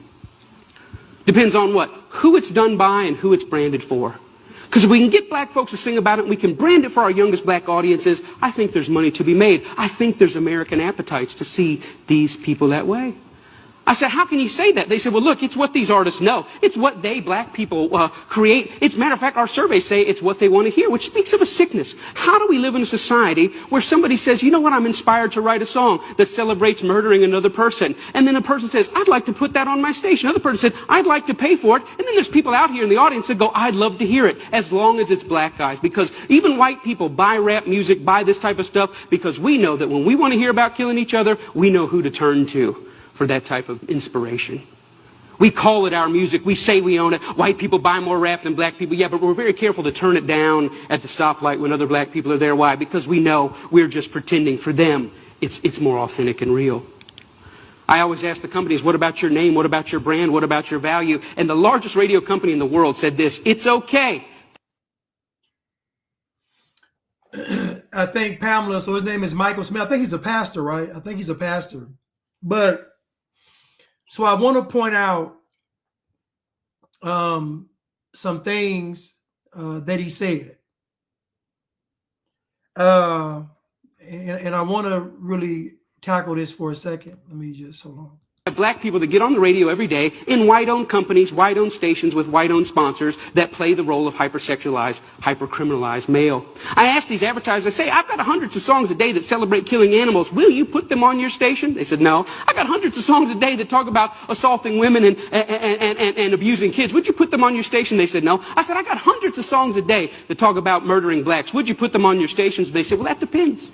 Depends on what? Who it's done by and who it's branded for. Because if we can get black folks to sing about it and we can brand it for our youngest black audiences, I think there's money to be made. I think there's American appetites to see these people that way. I said, how can you say that? They said, well, look, it's what these artists know. It's what they, black people, create. It's, matter of fact, our surveys say it's what they want to hear, which speaks of a sickness. How do we live in a society where somebody says, you know what, I'm inspired to write a song that celebrates murdering another person. And then a person says, I'd like to put that on my station. Another person said, I'd like to pay for it. And then there's people out here in the audience that go, I'd love to hear it, as long as it's black guys. Because even white people buy rap music, buy this type of stuff, because we know that when we want to hear about killing each other, we know who to turn to for that type of inspiration. We call it our music. We say we own it. White people buy more rap than black people. Yeah, but we're very careful to turn it down at the stoplight when other black people are there. Why? Because we know we're just pretending. For them, it's more authentic and real. I always ask the companies, what about your name? What about your brand? What about your value? And the largest radio company in the world said this, it's okay. I think Pamela, so his name is Michael Smith. I think he's a pastor, right? I think he's a pastor. But so I want to point out some things that he said. And I want to really tackle this for a second. Let me just hold on. have black people that get on the radio every day in white-owned companies, white-owned stations with white-owned sponsors that play the role of hypersexualized, hypercriminalized male. I ask these advertisers, I say, I've got hundreds of songs a day that celebrate killing animals. Will you put them on your station? They said, no. I got hundreds of songs a day that talk about assaulting women and abusing kids. Would you put them on your station? They said, no. I said, I got hundreds of songs a day that talk about murdering blacks. Would you put them on your stations? They said, well, that depends.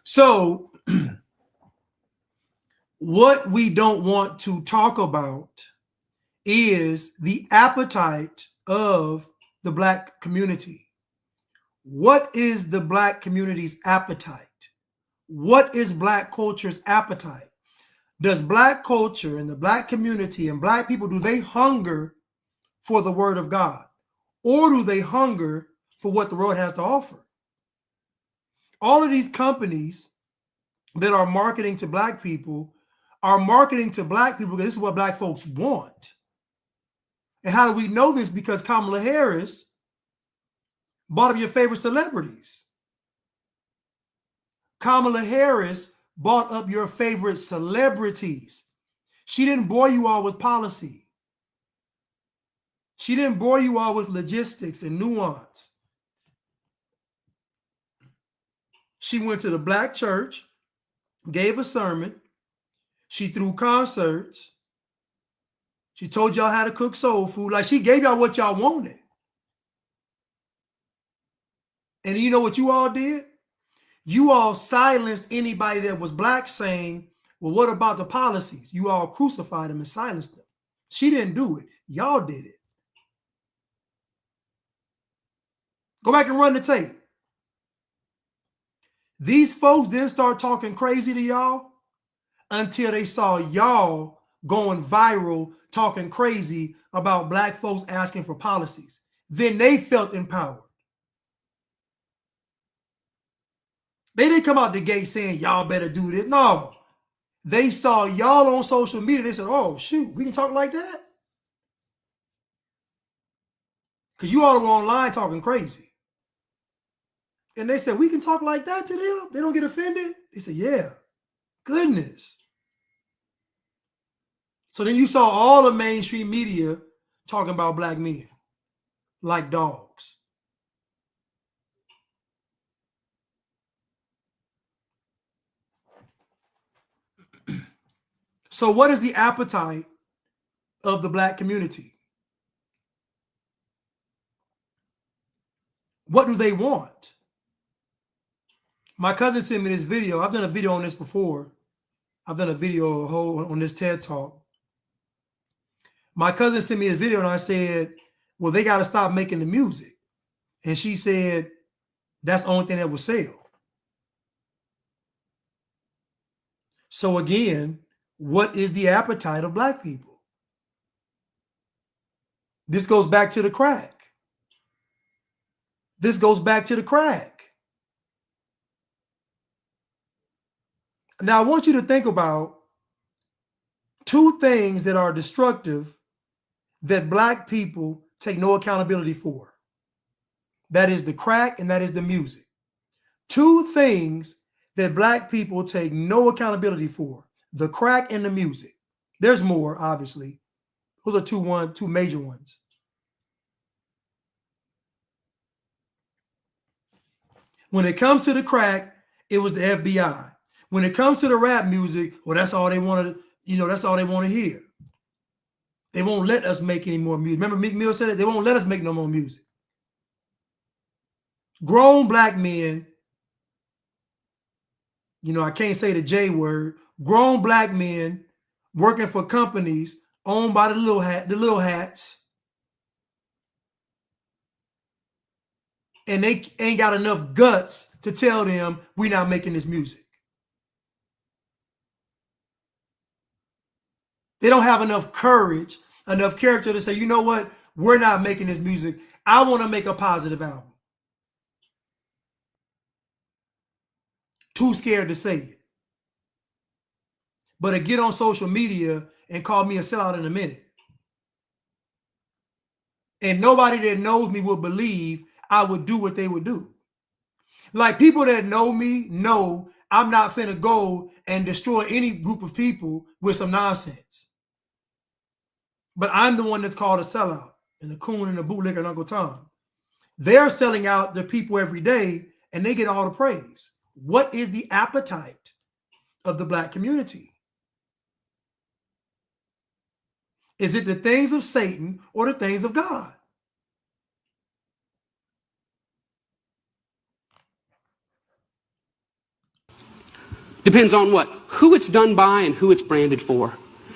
So what we don't want to talk about is the appetite of the black community. What is the black community's appetite? What is black culture's appetite? Does black culture and the black community and black people, do they hunger for the word of God? Or do they hunger for what the world has to offer? All of these companies that are marketing to black people are marketing to black people because this is what black folks want. And how do we know this? Because Kamala Harris bought up your favorite celebrities. Kamala Harris bought up your favorite celebrities. She didn't bore you all with policy. She didn't bore you all with logistics and nuance. She went to the black church, gave a sermon. She threw concerts. She told y'all how to cook soul food. Like, she gave y'all what y'all wanted. And you know what you all did? You all silenced anybody that was black saying, well, what about the policies? You all crucified them and silenced them. She didn't do it. Y'all did it. Go back and run the tape. These folks didn't start talking crazy to y'all until they saw y'all going viral, talking crazy about black folks asking for policies. Then they felt empowered. They didn't come out the gate saying, y'all better do this. No. They saw y'all on social media. They said, oh, shoot, we can talk like that? Because you all were online talking crazy. And they said, we can talk like that to them? They don't get offended? They said, yeah. Goodness. So then you saw all the mainstream media talking about black men like dogs. So what is the appetite of the black community? What do they want? My cousin sent me this video. I've done a video on this before. I've done a video on this TED Talk. My cousin sent me a video and I said, well, they got to stop making the music. And she said, that's the only thing that will sell. So again, what is the appetite of black people? This goes back to the crack. This goes back to the crack. Now, I want you to think about two things that are destructive that black people take no accountability for. That is the crack and that is the music. Two things that black people take no accountability for, the crack and the music. There's more, obviously. Those are two major ones. When it comes to the crack, it was the FBI. When it comes to the rap music, well, that's all they wanted, that's all they want to hear. They won't let us make any more music. Remember Meek Mill said it? They won't let us make no more music. Grown black men, I can't say the J word, grown black men working for companies owned by the little hats, and they ain't got enough guts to tell them we're not making this music. They don't have enough courage, enough character to say, you know what? We're not making this music. I want to make a positive album. Too scared to say it. But to get on social media and call me a sellout in a minute. And nobody that knows me will believe I would do what they would do. Like people that know me know I'm not finna go and destroy any group of people with some nonsense. But I'm the one that's called a sellout, and the coon and the bootlicker and Uncle Tom. They're selling out the people every day, and they get all the praise. What is the appetite of the Black community? Is it the things of Satan or the things of God? Depends on what? Who it's done by and who it's branded for.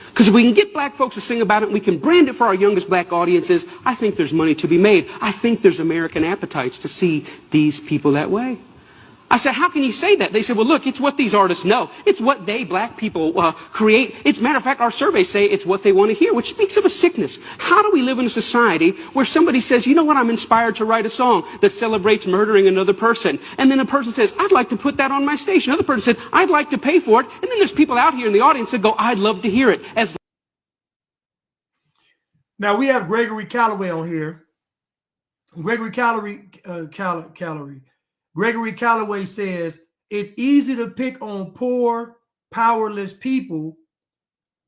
Because if we can get black folks to sing about it and we can brand it for our youngest black audiences, I think there's money to be made. I think there's American appetites to see these people that way. I said, how can you say that? They said, well, look, it's what these artists know. It's what they, black people, create. It's, matter of fact, our surveys say it's what they want to hear, which speaks of a sickness. How do we live in a society where somebody says, you know what, I'm inspired to write a song that celebrates murdering another person. And then a person says, I'd like to put that on my station. Another person said, I'd like to pay for it. And then there's people out here in the audience that go, I'd love to hear it. Now we have Gregory Calloway on here. Gregory Calloway says, it's easy to pick on poor, powerless people,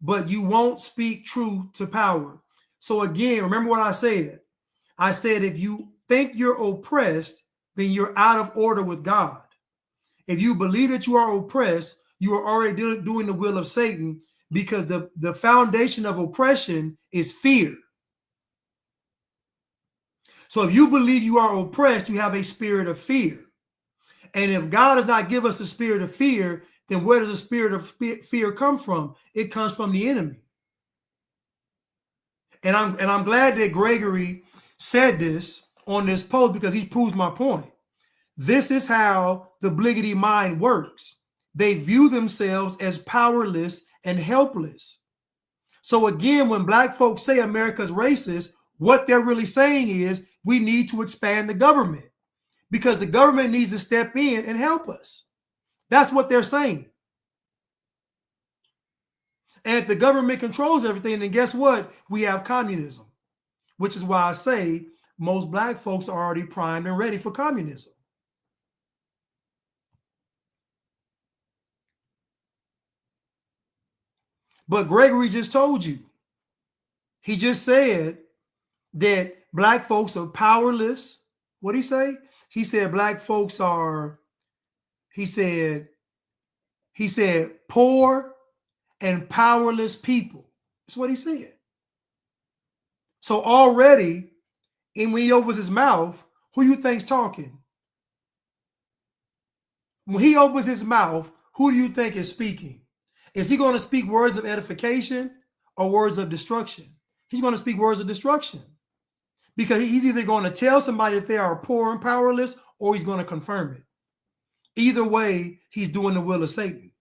but you won't speak truth to power. So again, remember what I said. I said, if you think you're oppressed, then you're out of order with God. If you believe that you are oppressed, you are already doing the will of Satan, because the foundation of oppression is fear. So if you believe you are oppressed, you have a spirit of fear. And if God does not give us a spirit of fear, then where does the spirit of fear come from? It comes from the enemy. And I'm glad that Gregory said this on this post, because he proves my point. This is how the bliggity mind works. They view themselves as powerless and helpless. So again, when black folks say America's racist, what they're really saying is we need to expand the government, because the government needs to step in and help us. That's what they're saying. And if the government controls everything, then guess what? We have communism, which is why I say most black folks are already primed and ready for communism. But Gregory just told you. He just said that black folks are powerless. What'd he say? He said black folks are, he said poor and powerless people. That's what he said. So already, and when he opens his mouth, who you think's talking? When he opens his mouth, who do you think is speaking? Is he going to speak words of edification or words of destruction? He's going to speak words of destruction, because he's either going to tell somebody that they are poor and powerless, or he's going to confirm it. Either way, he's doing the will of Satan.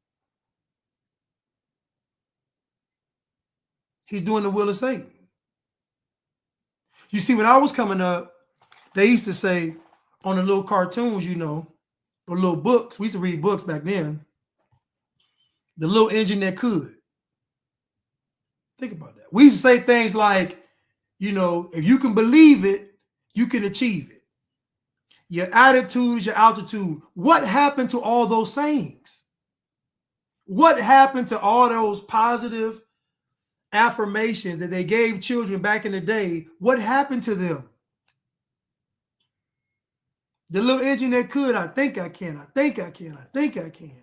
He's doing the will of Satan. You see, when I was coming up, they used to say on the little cartoons, you know, or little books. We used to read books back then. The little engine that could. Think about that. We used to say things like, you know, if you can believe it, you can achieve it. Your attitude, your altitude. What happened to all those sayings? What happened to all those positive affirmations that they gave children back in the day? What happened to them? The little engine that could, I think I can, I think I can, I think I can.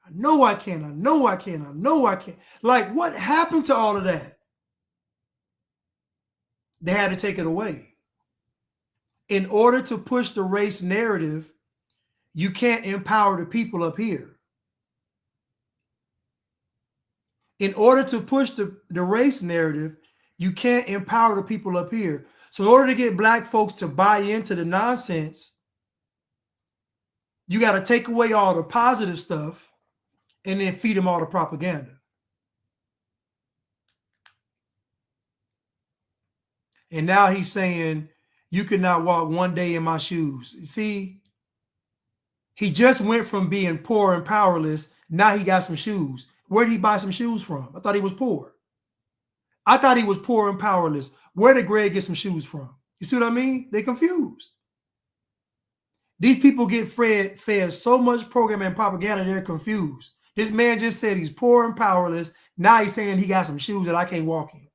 I know I can, I know I can, I know I can. Like, what happened to all of that? They had to take it away. In order to push the race narrative, you can't empower the people up here. In order to push the race narrative, you can't empower the people up here. So in order to get black folks to buy into the nonsense, you got to take away all the positive stuff and then feed them all the propaganda. And now he's saying, you cannot walk one day in my shoes. You see, he just went from being poor and powerless. Now he got some shoes. Where did he buy some shoes from? I thought he was poor. I thought he was poor and powerless. Where did Greg get some shoes from? You see what I mean? They confused. These people get fed so much programming and propaganda, they're confused. This man just said he's poor and powerless. Now he's saying he got some shoes that I can't walk in.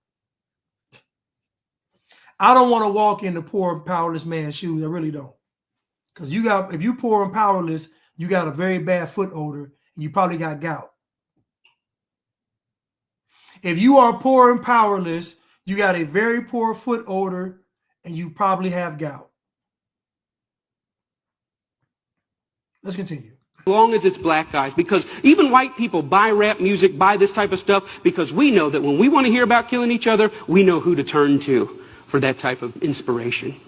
I don't want to walk in the poor and powerless man's shoes. I really don't. Because if you poor and powerless, you got a very bad foot odor and you probably got gout. If you are poor and powerless, you got a very poor foot odor and you probably have gout. Let's continue. As long as it's black guys, because even white people buy rap music, buy this type of stuff, because we know that when we want to hear about killing each other, we know who to turn to for that type of inspiration.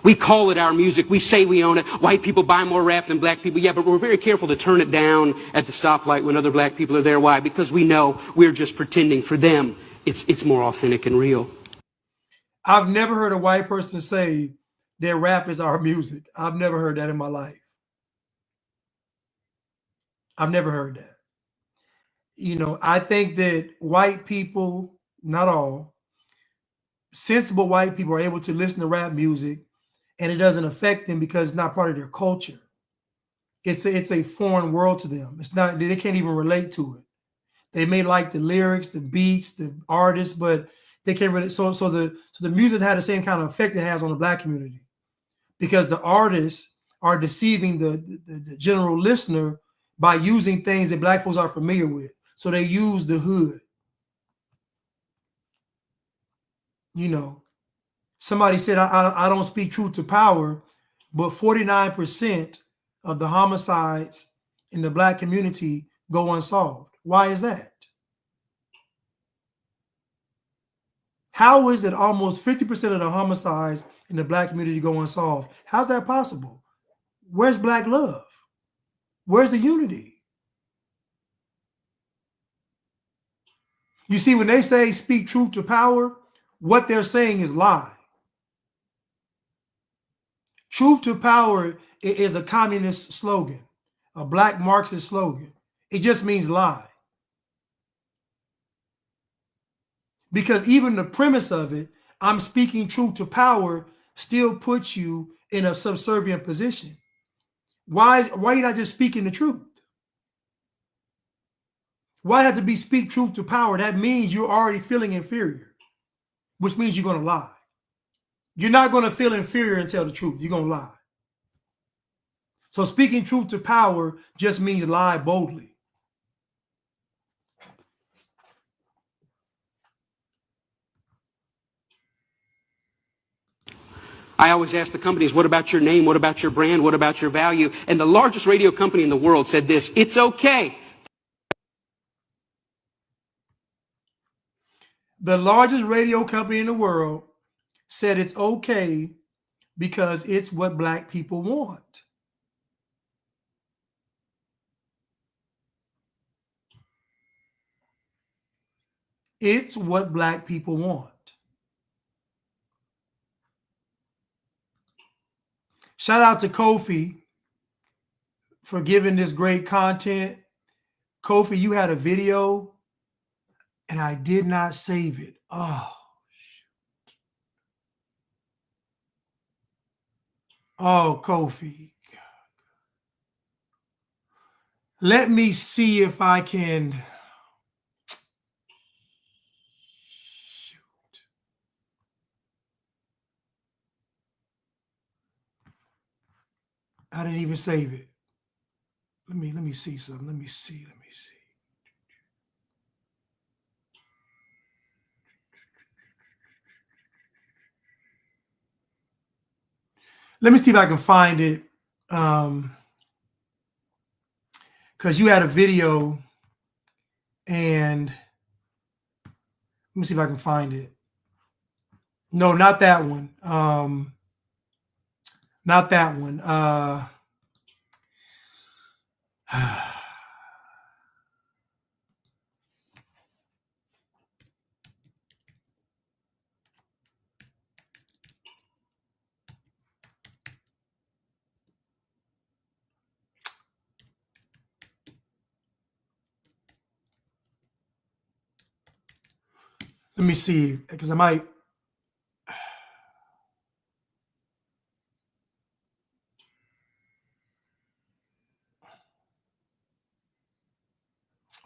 We call it our music. We say we own it. White people buy more rap than black people. Yeah, but we're very careful to turn it down at the stoplight when other black people are there. Why? Because we know we're just pretending. For them, it's more authentic and real. I've never heard a white person say that rap is our music. I've never heard that in my life. I've never heard that. You know, I think that white people, not all, sensible white people are able to listen to rap music and it doesn't affect them because it's not part of their culture. It's a foreign world to them. It's not, they can't even relate to it. They may like the lyrics, the beats, the artists, but they can't really. So the music had the same kind of effect it has on the black community, because the artists are deceiving the general listener by using things that black folks are familiar with. So they use the hood. You know, somebody said, I don't speak truth to power, but 49% of the homicides in the black community go unsolved. Why is that? How is it almost 50% of the homicides in the black community go unsolved? How's that possible? Where's black love? Where's the unity? You see, when they say speak truth to power, what they're saying is lie. Truth to power is a communist slogan, a black Marxist slogan. It just means lie. Because even the premise of it, I'm speaking truth to power, still puts you in a subservient position. Why are you not just speaking the truth? Why have to be speak truth to power? That means you're already feeling inferior, which means you're going to lie. You're not going to feel inferior and tell the truth. You're going to lie. So speaking truth to power just means lie boldly. I always ask the companies, what about your name? What about your brand? What about your value? And the largest radio company in the world said this: it's okay. The largest radio company in the world said it's okay because it's what black people want. It's what black people want. Shout out to Kofi for giving this great content. Kofi, you had a video and I did not save it. Oh, Kofi. Let me see if I can. Shoot. I didn't even save it. Let me see something. Let me see. Let me see if I can find it. Because you had a video and let me see if I can find it. No, not that one. Not that one. Let me see, because I might.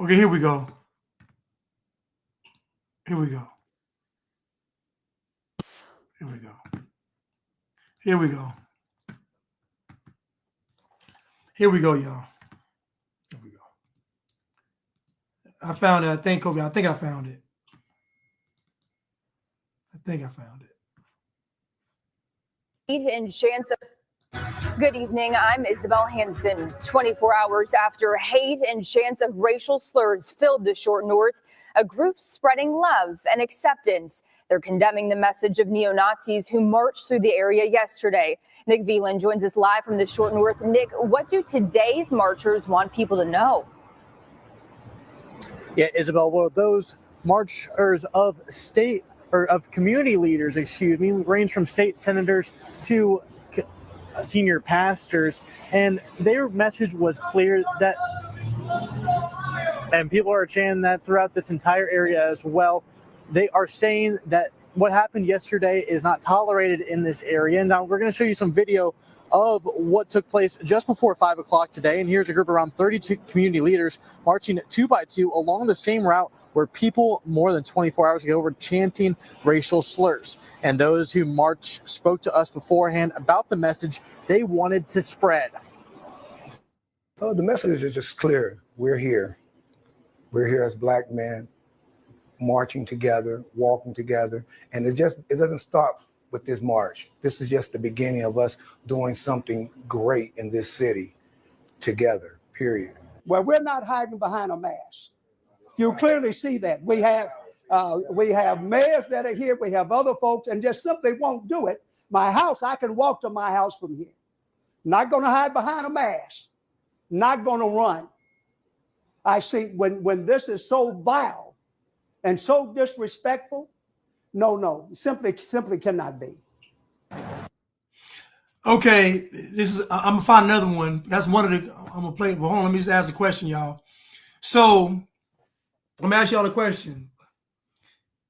Okay, here we go. Here we go. Here we go. Here we go. Here we go, y'all. Here we go. I found it. I think I found it. I think I found it. And chance of Good evening. I'm Isabel Hansen. 24 hours after hate and chants of racial slurs filled the short north, a group spreading love and acceptance. They're condemning the message of neo-Nazis who marched through the area yesterday. Nick Veland joins us live from the short north. Nick, what do today's marchers want people to know? Yeah, Isabel, well, those marchers of state or of community leaders, range from state senators to senior pastors, and their message was clear that, and people are chanting that throughout this entire area as well. They are saying that what happened yesterday is not tolerated in this area. Now we're going to show you some video of what took place just before 5 o'clock today. And here's a group of around 32 community leaders marching 2 by 2 along the same route where people more than 24 hours ago were chanting racial slurs. And those who marched spoke to us beforehand about the message they wanted to spread. Oh, the message is just clear. We're here. We're here as Black men, marching together, walking together. And it doesn't stop with this march. This is just the beginning of us doing something great in this city together, period. Well, we're not hiding behind a mask. You clearly see that. We have mayors that are here. We have other folks and just simply won't do it. My house, I can walk to my house from here. Not going to hide behind a mask. Not going to run. I see when this is so vile and so disrespectful, no, simply cannot be. Okay, I'm gonna find another one. That's one of the. I'm gonna play. Well, hold on. Let me just ask a question, y'all. So I'm gonna ask y'all a question.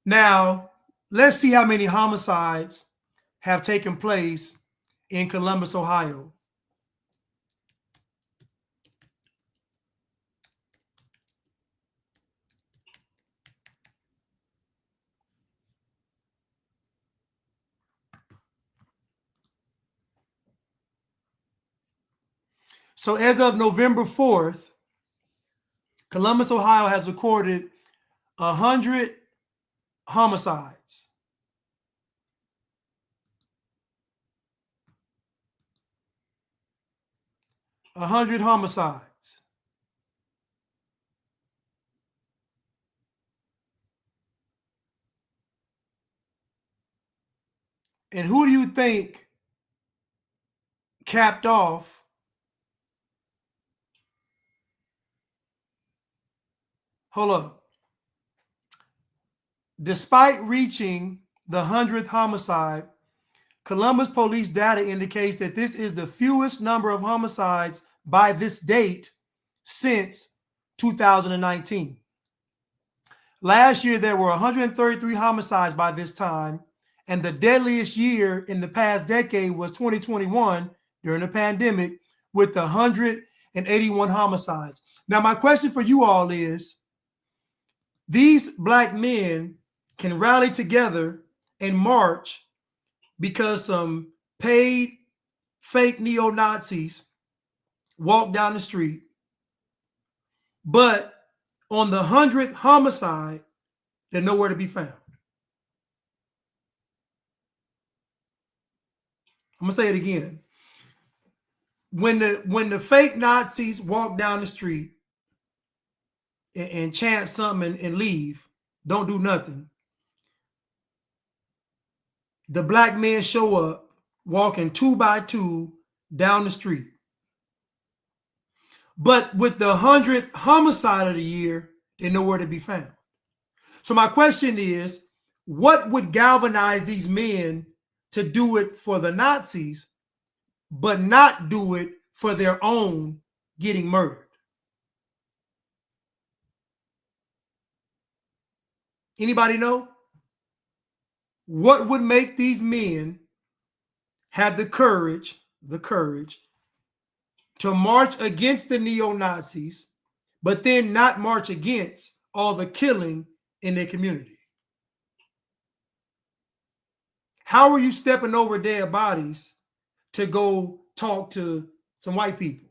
Now, let's see how many homicides have taken place in Columbus, Ohio. So as of November 4th, Columbus, Ohio has recorded 100 homicides. A 100 homicides. And who do you think capped off Hold up. Despite reaching the 100th homicide, Columbus police data indicates that this is the fewest number of homicides by this date since 2019. Last year, there were 133 homicides by this time, and the deadliest year in the past decade was 2021 during the pandemic with 181 homicides. Now, my question for you all is, these Black men can rally together and march because some paid fake neo-Nazis walk down the street. But on the 100th homicide, they're nowhere to be found. I'm gonna say it again. When the fake Nazis walk down the street and chant something and leave, don't do nothing, the Black men show up walking 2 by 2 down the street. But with the 100th homicide of the year, they're nowhere to be found. So my question is, what would galvanize these men to do it for the Nazis, but not do it for their own getting murdered? Anybody know? What would make these men have the courage to march against the neo-Nazis, but then not march against all the killing in their community? How are you stepping over dead bodies to go talk to some white people?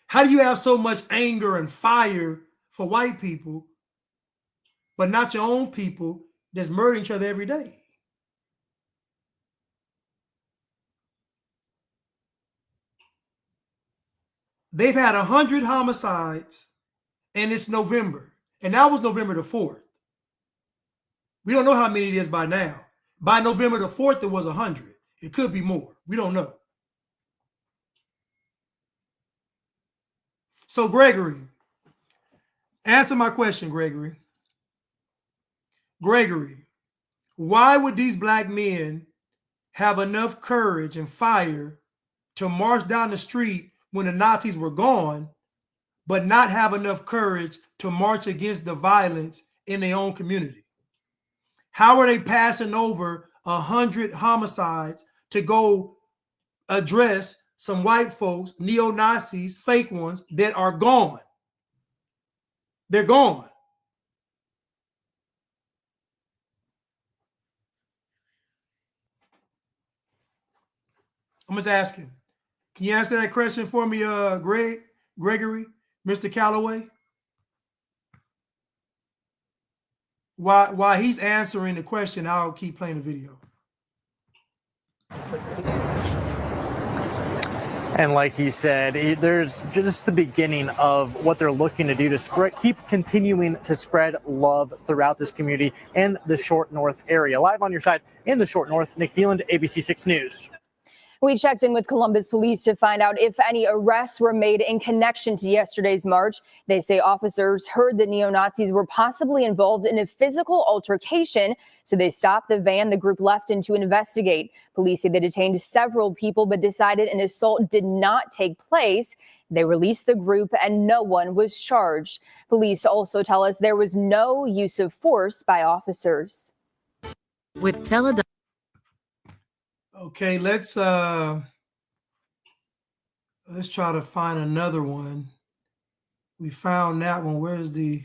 How do you have so much anger and fire for white people, but not your own people that's murdering each other every day? They've had 100 homicides, and it's November. And that was November the 4th. We don't know how many it is by now. By November the 4th, it was 100. It could be more. We don't know. So, Gregory, answer my question, Gregory. Gregory, why would these black men have enough courage and fire to march down the street when the Nazis were gone, but not have enough courage to march against the violence in their own community? How are they passing over 100 homicides to go address some white folks, neo-Nazis, fake ones, that are gone? They're gone. I'm just asking. Can you answer that question for me, Gregory, Mr. Calloway? While he's answering the question, I'll keep playing the video. And like he said, there's just the beginning of what they're looking to do to keep continuing to spread love throughout this community and the Short North area. Live on your side in the Short North, Nick Phelan, ABC 6 News. We checked in with Columbus police to find out if any arrests were made in connection to yesterday's march. They say officers heard the neo-Nazis were possibly involved in a physical altercation, so they stopped the van the group left in to investigate. Police say they detained several people, but decided an assault did not take place. They released the group and no one was charged. Police also tell us there was no use of force by officers. With Teledyne. Okay, let's try to find another one. We found that one. Where's the...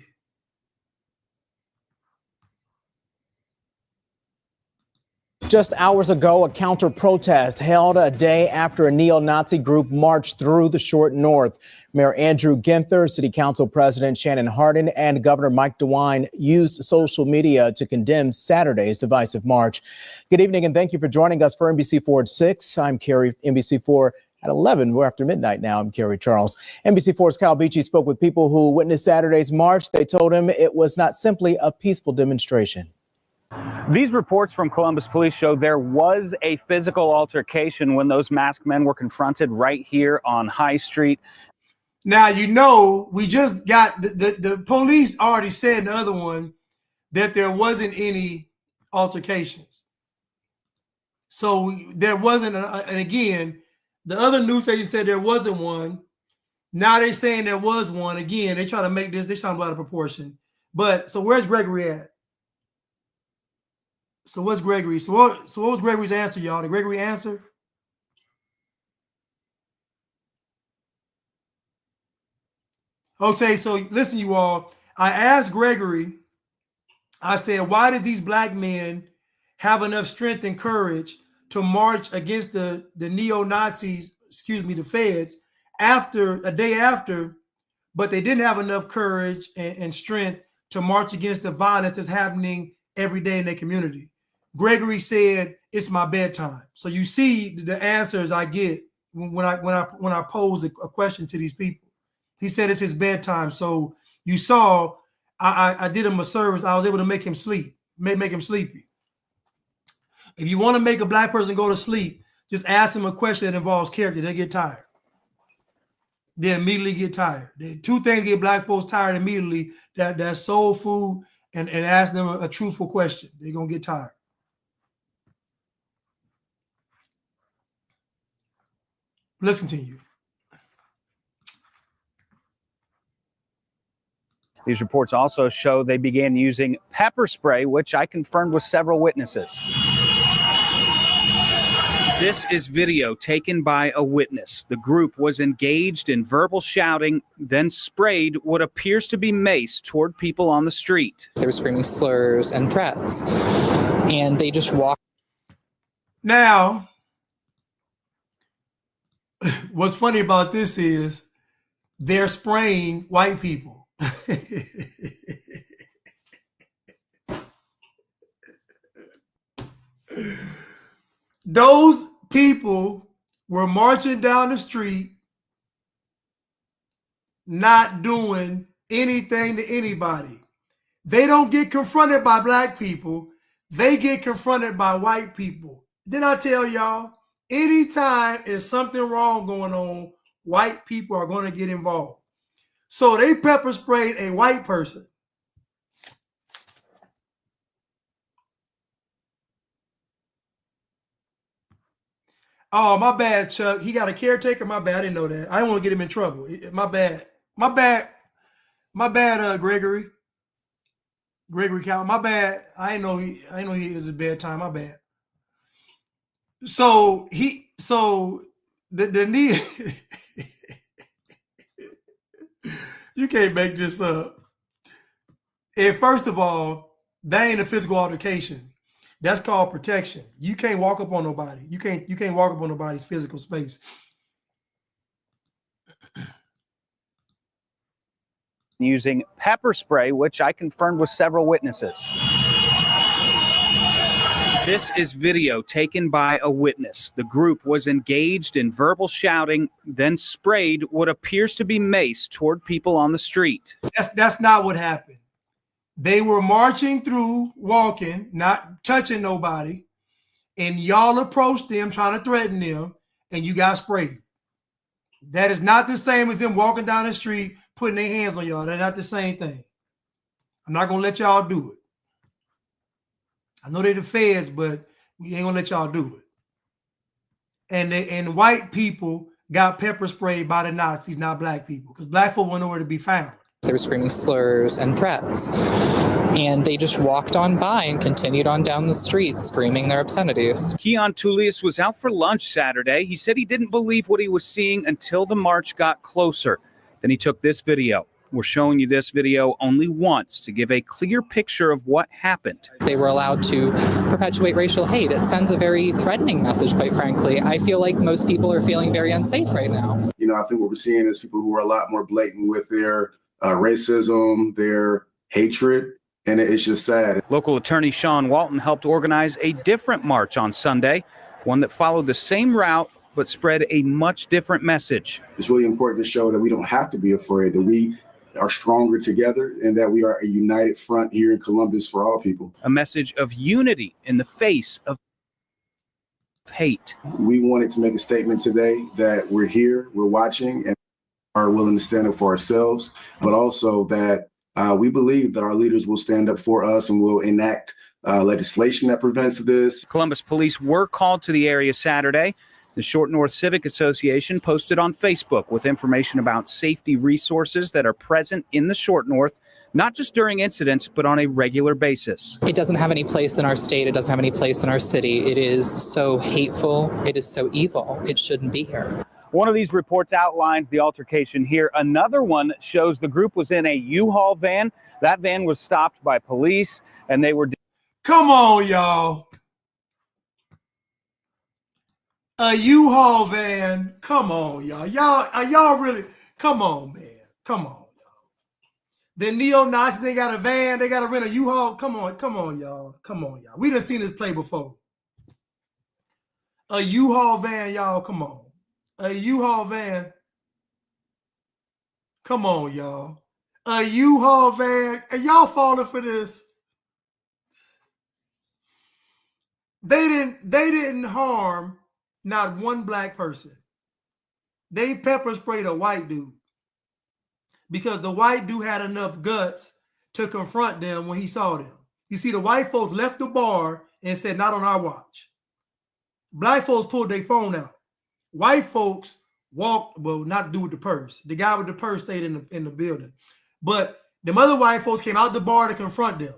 Just hours ago, a counter protest held a day after a neo-Nazi group marched through the Short North. Mayor Andrew Ginther, City Council President Shannon Hardin, and Governor Mike DeWine used social media to condemn Saturday's divisive march. Good evening, and thank you for joining us for NBC4 at 6. I'm Carrie, NBC4 at 11. We're after midnight now. I'm Carrie Charles. NBC4's Kyle Beachy spoke with people who witnessed Saturday's march. They told him it was not simply a peaceful demonstration. These reports from Columbus police show there was a physical altercation when those masked men were confronted right here on High Street. Now, you know, we just got the police already said in the other one that there wasn't any altercations. So there wasn't, and again, the other news station said there wasn't one. Now they're saying there was one. Again, they try to make this, they're trying to blow out of proportion. But so where's Gregory at? So what's Gregory? So what was Gregory's answer, y'all? Did Gregory answer? Okay, so listen, you all. I asked Gregory, I said, why did these black men have enough strength and courage to march against the neo-Nazis, the feds, a day after, but they didn't have enough courage and strength to march against the violence that's happening every day in their community? Gregory said, it's my bedtime. So you see the answers I get when I pose a question to these people. He said it's his bedtime. So you saw I did him a service. I was able to make him sleep, make him sleepy. If you want to make a black person go to sleep, just ask them a question that involves character. They get tired. They immediately get tired. Two things get black folks tired immediately. That's soul food and ask them a truthful question. They're going to get tired. Let's continue. These reports also show they began using pepper spray, which I confirmed with several witnesses. This is video taken by a witness. The group was engaged in verbal shouting, then sprayed what appears to be mace toward people on the street. They were screaming slurs and threats, and they just walked. Now, what's funny about this is they're spraying white people. Those people were marching down the street, not doing anything to anybody. They don't get confronted by black people. They get confronted by white people. Then I tell y'all, anytime there's something wrong going on, white people are going to get involved. So they pepper sprayed a white person. Oh, my bad, Chuck. He got a caretaker. My bad. I didn't know that. I didn't want to get him in trouble. My bad. My bad. My bad, Gregory. Gregory Cal. My bad. I didn't know he was at bedtime. My bad. So the knee. You can't make this up. And first of all, that ain't a physical altercation. That's called protection. You can't walk up on nobody. You can't walk up on nobody's physical space. Using pepper spray, which I confirmed with several witnesses. This is video taken by a witness. The group was engaged in verbal shouting, then sprayed what appears to be mace toward people on the street. That's not what happened. They were marching through, walking, not touching nobody, and y'all approached them trying to threaten them, and you got sprayed. That is not the same as them walking down the street, putting their hands on y'all. They're not the same thing. I'm not going to let y'all do it. I know they're the feds, but we ain't going to let y'all do it. And white people got pepper sprayed by the Nazis, not black people, because black folk weren't nowhere to be found. They were screaming slurs and threats, and they just walked on by and continued on down the street screaming their obscenities. Keon Tullius was out for lunch Saturday. He said he didn't believe what he was seeing until the march got closer. Then he took this video. We're showing you this video only once to give a clear picture of what happened. They were allowed to perpetuate racial hate. It sends a very threatening message, quite frankly. I feel like most people are feeling very unsafe right now. You know, I think what we're seeing is people who are a lot more blatant with their racism, their hatred, and it's just sad. Local attorney Sean Walton helped organize a different march on Sunday, one that followed the same route but spread a much different message. It's really important to show that we don't have to be afraid, that we are stronger together, and that we are a united front here in Columbus for all people. A message of unity in the face of hate. We wanted to make a statement today that we're here, we're watching, and are willing to stand up for ourselves, but also that we believe that our leaders will stand up for us and will enact legislation that prevents this. Columbus police were called to the area Saturday. The Short North Civic Association posted on Facebook with information about safety resources that are present in the Short North, not just during incidents, but on a regular basis. It doesn't have any place in our state. It doesn't have any place in our city. It is so hateful. It is so evil. It shouldn't be here. One of these reports outlines the altercation here. Another one shows the group was in a U-Haul van. That van was stopped by police, and they were... Come on, y'all. A U-Haul van. Come on, y'all. Y'all really... Come on, man. Come on, y'all. The neo-Nazis, they got a van. They got to rent a U-Haul. Come on, y'all. Come on, y'all. We done seen this play before. A U-Haul van, y'all. Come on. A U-Haul van. Come on, y'all. A U-Haul van. And y'all falling for this. They didn't harm not one black person. They pepper sprayed a white dude because the white dude had enough guts to confront them when he saw them. You see, the white folks left the bar and said, not on our watch. Black folks pulled their phone out. White folks walked, well, not do with the purse. The guy with the purse stayed in the building. But the other white folks came out the bar to confront them.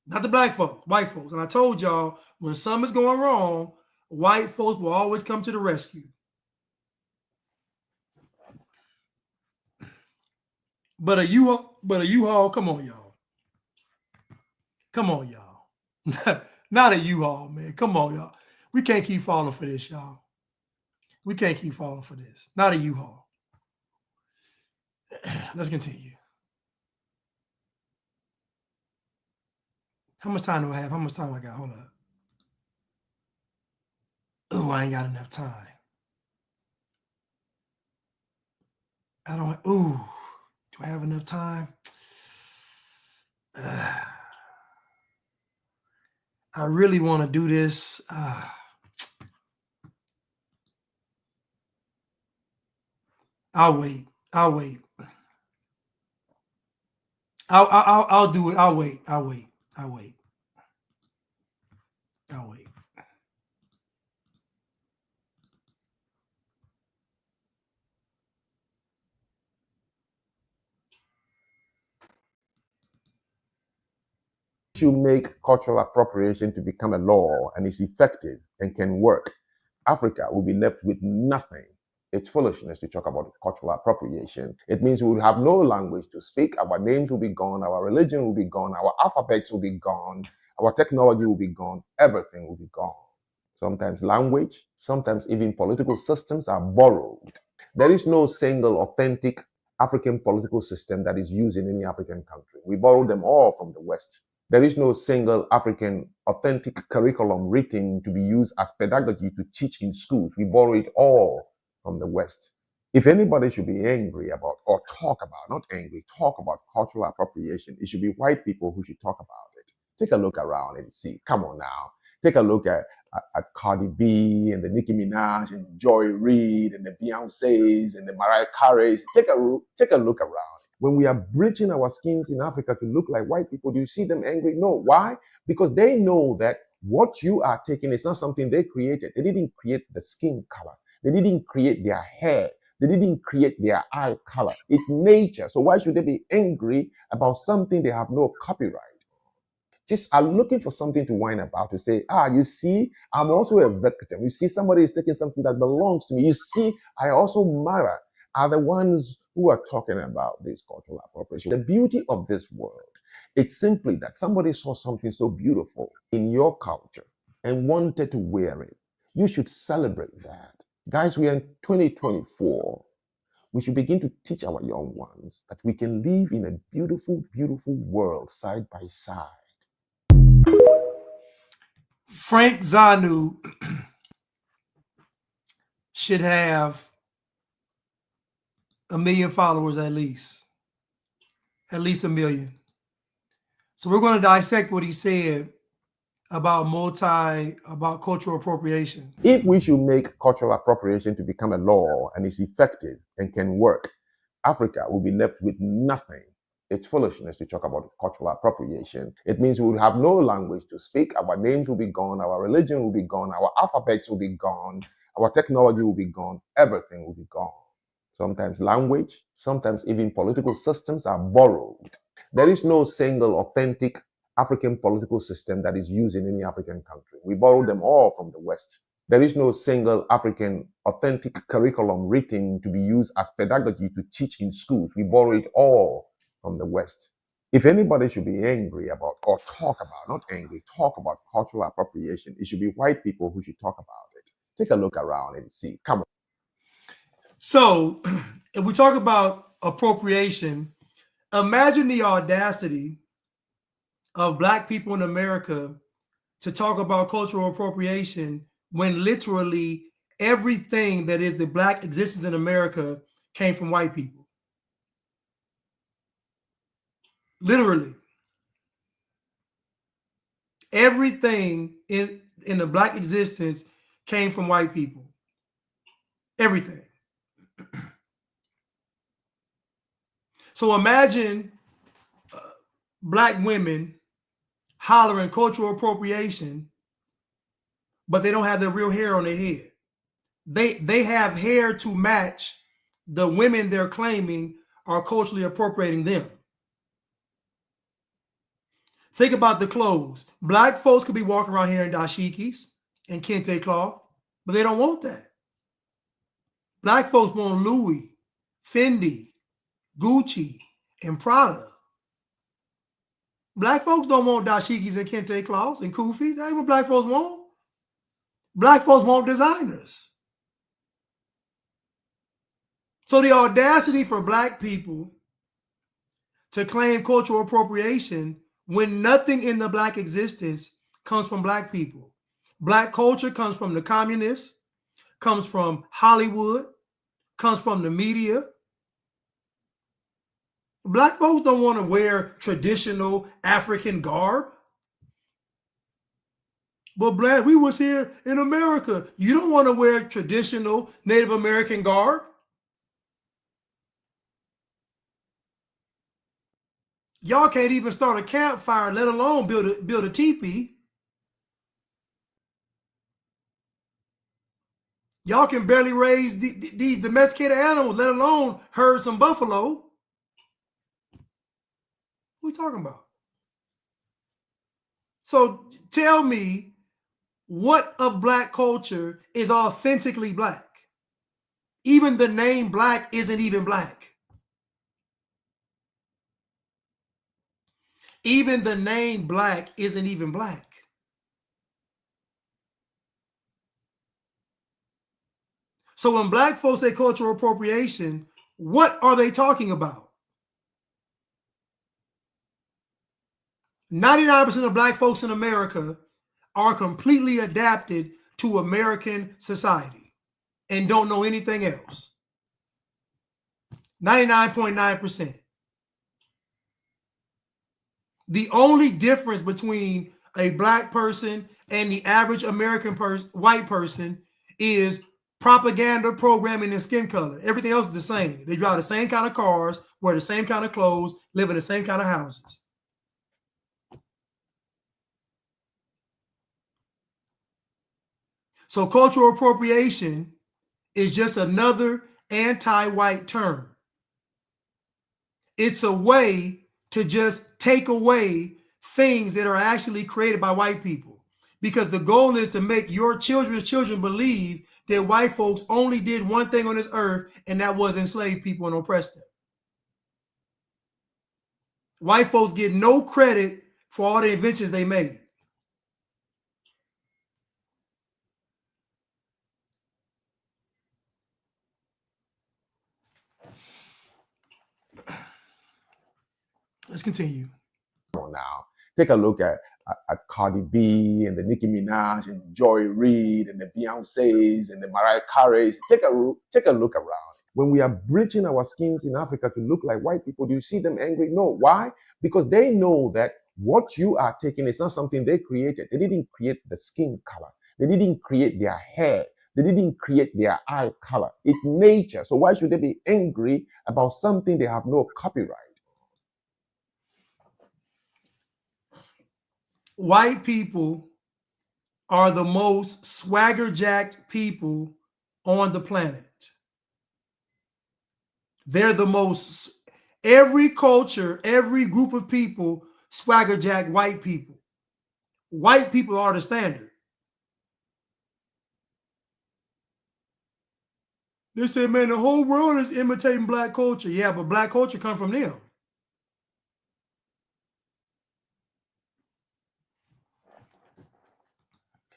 Not the black folks, white folks. And I told y'all, when something's going wrong, white folks will always come to the rescue. But a U-Haul, come on, y'all. Come on, y'all. Not a U-Haul, man. Come on, y'all. We can't keep falling for this, y'all. We can't keep falling for this. Not a U-Haul. Let's continue. How much time do I have? How much time I got? Hold up. Oh, I ain't got enough time. I don't. Ooh, do I have enough time? I really want to do this. I'll wait. I'll wait. I'll do it. I'll wait. I'll wait. I'll wait. I'll wait. You make cultural appropriation to become a law and is effective and can work, Africa will be left with nothing. It's foolishness to talk about cultural appropriation. It means we will have no language to speak. Our names will be gone. Our religion will be gone. Our alphabets will be gone. Our technology will be gone. Everything will be gone. Sometimes language, sometimes even political systems are borrowed. There is no single authentic African political system that is used in any African country. We borrow them all from the West. There is no single African authentic curriculum written to be used as pedagogy to teach in schools. We borrow it all from the West. If anybody should be angry about, or talk about, not angry, talk about cultural appropriation, it should be white people who should talk about it. Take a look around and see. Come on now. Take a look at Cardi B and the Nicki Minaj and Joy Reid and the Beyoncés and the Mariah Careys. Take a look around. When we are bleaching our skins in Africa to look like white people, do you see them angry? No. Why? Because they know that what you are taking is not something they created. They didn't create the skin color. They didn't create their hair. They didn't create their eye color. It's nature. So why should they be angry about something they have no copyright? Just are looking for something to whine about, to say, you see, I'm also a victim. You see, somebody is taking something that belongs to me. You see, I also matter, are the ones who are talking about this cultural appropriation. The beauty of this world, it's simply that somebody saw something so beautiful in your culture and wanted to wear it. You should celebrate that. Guys, we are in 2024. We should begin to teach our young ones that we can live in a beautiful, beautiful world side by side. Frank Zanu should have 1 million followers at least 1 million. So we're going to dissect what he said about cultural appropriation. If we should make cultural appropriation to become a law and is effective and can work, Africa will be left with nothing. It's foolishness to talk about cultural appropriation. It means we will have no language to speak. Our names will be gone. Our religion will be gone. Our alphabets will be gone. Our technology will be gone. Everything will be gone. Sometimes language, sometimes even political systems are borrowed. There is no single authentic African political system that is used in any African country. We borrow them all from the West. There is no single African authentic curriculum written to be used as pedagogy to teach in schools. We borrow it all from the West. If anybody should be angry about, or talk about, not angry, talk about cultural appropriation, it should be white people who should talk about it. Take a look around and see. Come on. So if we talk about appropriation, imagine the audacity of Black people in America to talk about cultural appropriation when literally everything that is the Black existence in America came from white people. Literally. Everything in the Black existence came from white people. Everything. So imagine Black women hollering cultural appropriation, but they don't have their real hair on their head. They have hair to match the women they're claiming are culturally appropriating them. Think about the clothes. Black folks could be walking around here in dashikis and kente cloth. But they don't want that. Black folks want Louis, Fendi, Gucci, and Prada. Black folks don't want dashikis and kente cloths and kufis. That ain't what black folks want. Black folks want designers. So the audacity for black people to claim cultural appropriation when nothing in the black existence comes from black people. Black culture comes from the communists, comes from Hollywood, comes from the media. Black folks don't want to wear traditional African garb. But black, we was here in America. You don't want to wear traditional Native American garb. Y'all can't even start a campfire, let alone build a teepee. Y'all can barely raise these domesticated animals, let alone herd some buffalo. What are we talking about? So tell me, what of black culture is authentically black? Even the name black isn't even black. Even the name black isn't even black. So when black folks say cultural appropriation, what are they talking about? 99% of black folks in America are completely adapted to American society and don't know anything else. 99.9%. The only difference between a black person and the average American white person is propaganda, programming, and skin color. Everything else is the same. They drive the same kind of cars, wear the same kind of clothes, live in the same kind of houses. So cultural appropriation is just another anti-white term. It's a way to just take away things that are actually created by white people. Because the goal is to make your children's children believe that white folks only did one thing on this earth, and that was enslave people and oppress them. White folks get no credit for all the inventions they made. Let's continue. Now, take a look at Cardi B and the Nicki Minaj and Joy Reid and the Beyoncés and the Mariah Careys. Take a look around. When we are bleaching our skins in Africa to look like white people, do you see them angry? No. Why? Because they know that what you are taking is not something they created. They didn't create the skin color. They didn't create their hair. They didn't create their eye color. It's nature. So why should they be angry about something they have no copyright? White people are the most swagger-jacked people on the planet. They're the most, every culture, every group of people swagger-jack white people. White people are the standard. They say, man, the whole world is imitating black culture. Yeah, but black culture comes from them.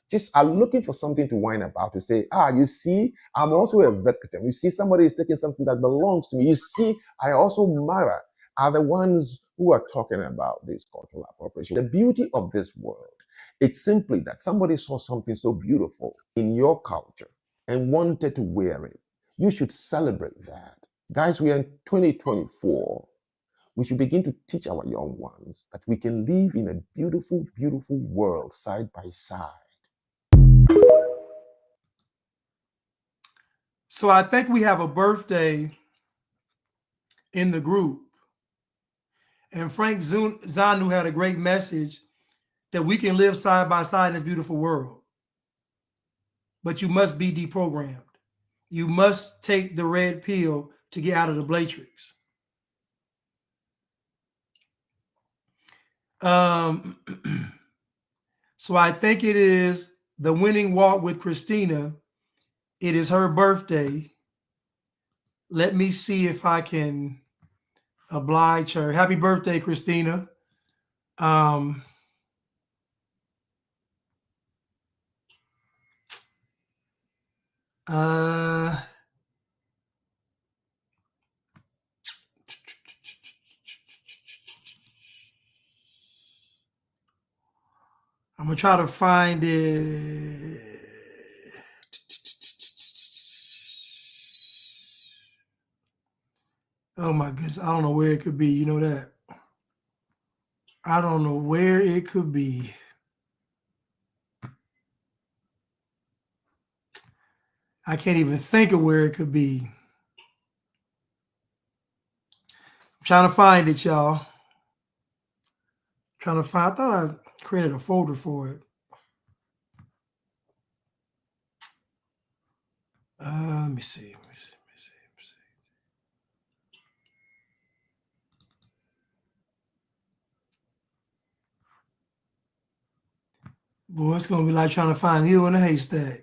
Just are looking for something to whine about, to say, you see, I'm also a victim. You see, somebody is taking something that belongs to me. You see, I also matter, are the ones who are talking about this cultural appropriation. The beauty of this world, it's simply that somebody saw something so beautiful in your culture and wanted to wear it. You should celebrate that. Guys, we are in 2024. We should begin to teach our young ones that we can live in a beautiful, beautiful world side by side. So I think we have a birthday in the group. And Frank Zanu had a great message that we can live side by side in this beautiful world. But you must be deprogrammed. You must take the red pill to get out of the matrix. So I think it is The Winning Walk with Christina It is her birthday. Let me see if I can oblige her. Happy birthday, Christina. I'm gonna try to find it. Oh my goodness, I don't know where it could be. You know that? I don't know where it could be. I can't even think of where it could be. I'm trying to find it, y'all. I thought I created a folder for it. Let me see. Boy, it's gonna be like trying to find needle in a haystack.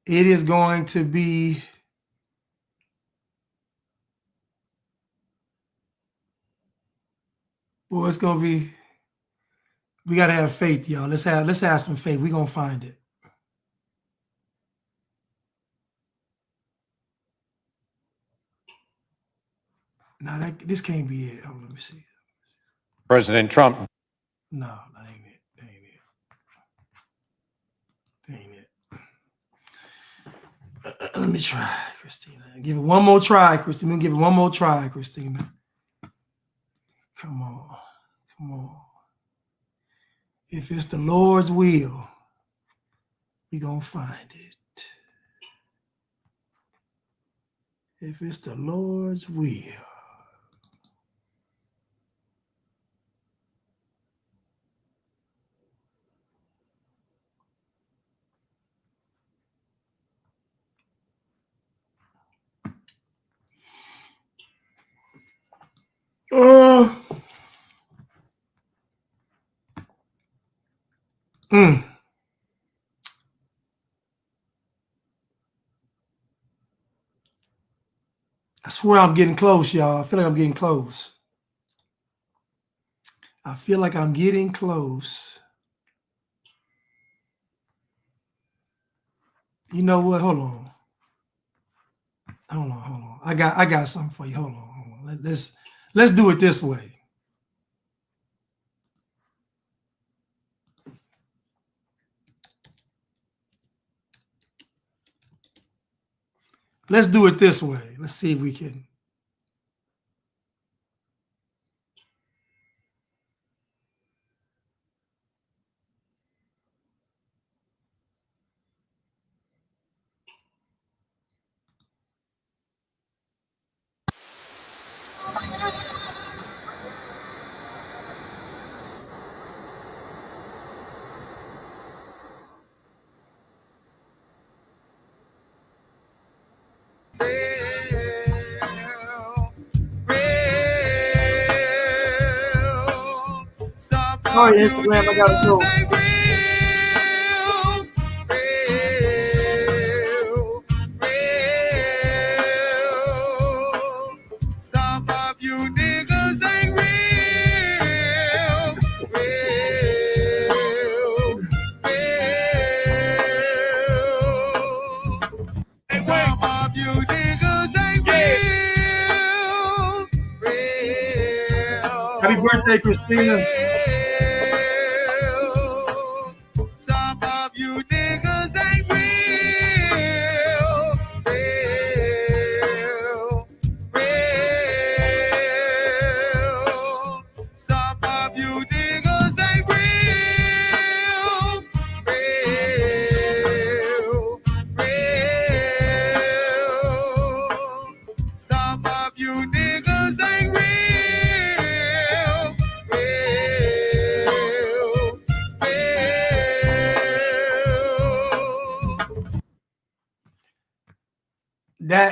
It is going to be boy, it's gonna be. We gotta have faith, y'all. Let's have some faith. We're gonna find it. No, this can't be it. Hold on, let me see. President Trump. No, that ain't it. That ain't it. Let me try, Christina. Give it one more try, Christina. Give it one more try, Christina. Come on. If it's the Lord's will, we're gonna find it. If it's the Lord's will. I swear I'm getting close, y'all. I feel like I'm getting close. You know what? Hold on. I got something for you. Hold on. Let's do it this way. Let's do it this way. Let's see if we can. Sorry, Instagram, I gotta go. Some of you niggas ain't real. Some of you niggas ain't real. Happy birthday, Christina. Some of you niggas ain't real. Some of you niggas ain't real. Some of you niggas ain't real.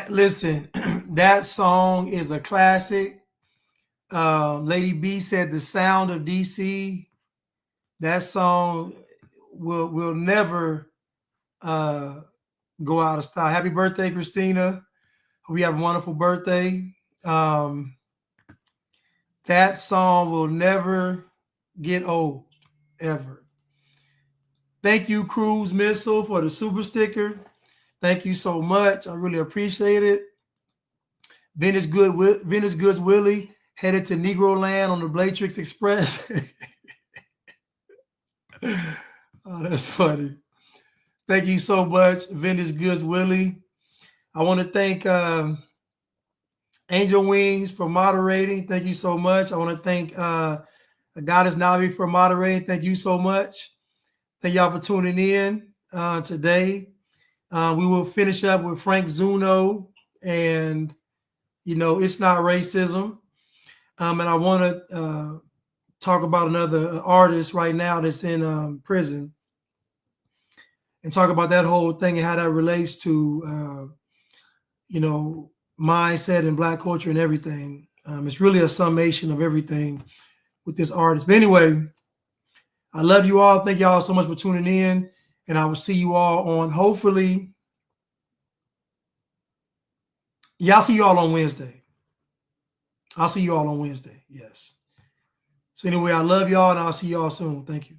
Listen, that song is a classic. Lady B said the sound of DC. That song will never go out of style. Happy birthday, Christina. Hope you have a wonderful birthday. That song will never get old, ever. Thank you, Cruise Missile, for the super sticker. Thank you so much. I really appreciate it. Vintage Goods Willie headed to Negro Land on the Blatrix Express. Oh, that's funny. Thank you so much, Vintage Goods Willie. I want to thank Angel Wings for moderating. Thank you so much. I want to thank Goddess Navi for moderating. Thank you so much. Thank y'all for tuning in today. We will finish up with Frank Zuno and, It's Not Racism. And I want to talk about another artist right now that's in prison and talk about that whole thing and how that relates to, mindset and Black culture and everything. It's really a summation of everything with this artist. But anyway, I love you all. Thank y'all so much for tuning in. And I will see you all on, hopefully, I'll see you all on Wednesday. I'll see you all on Wednesday. Yes. So anyway, I love y'all and I'll see y'all soon. Thank you.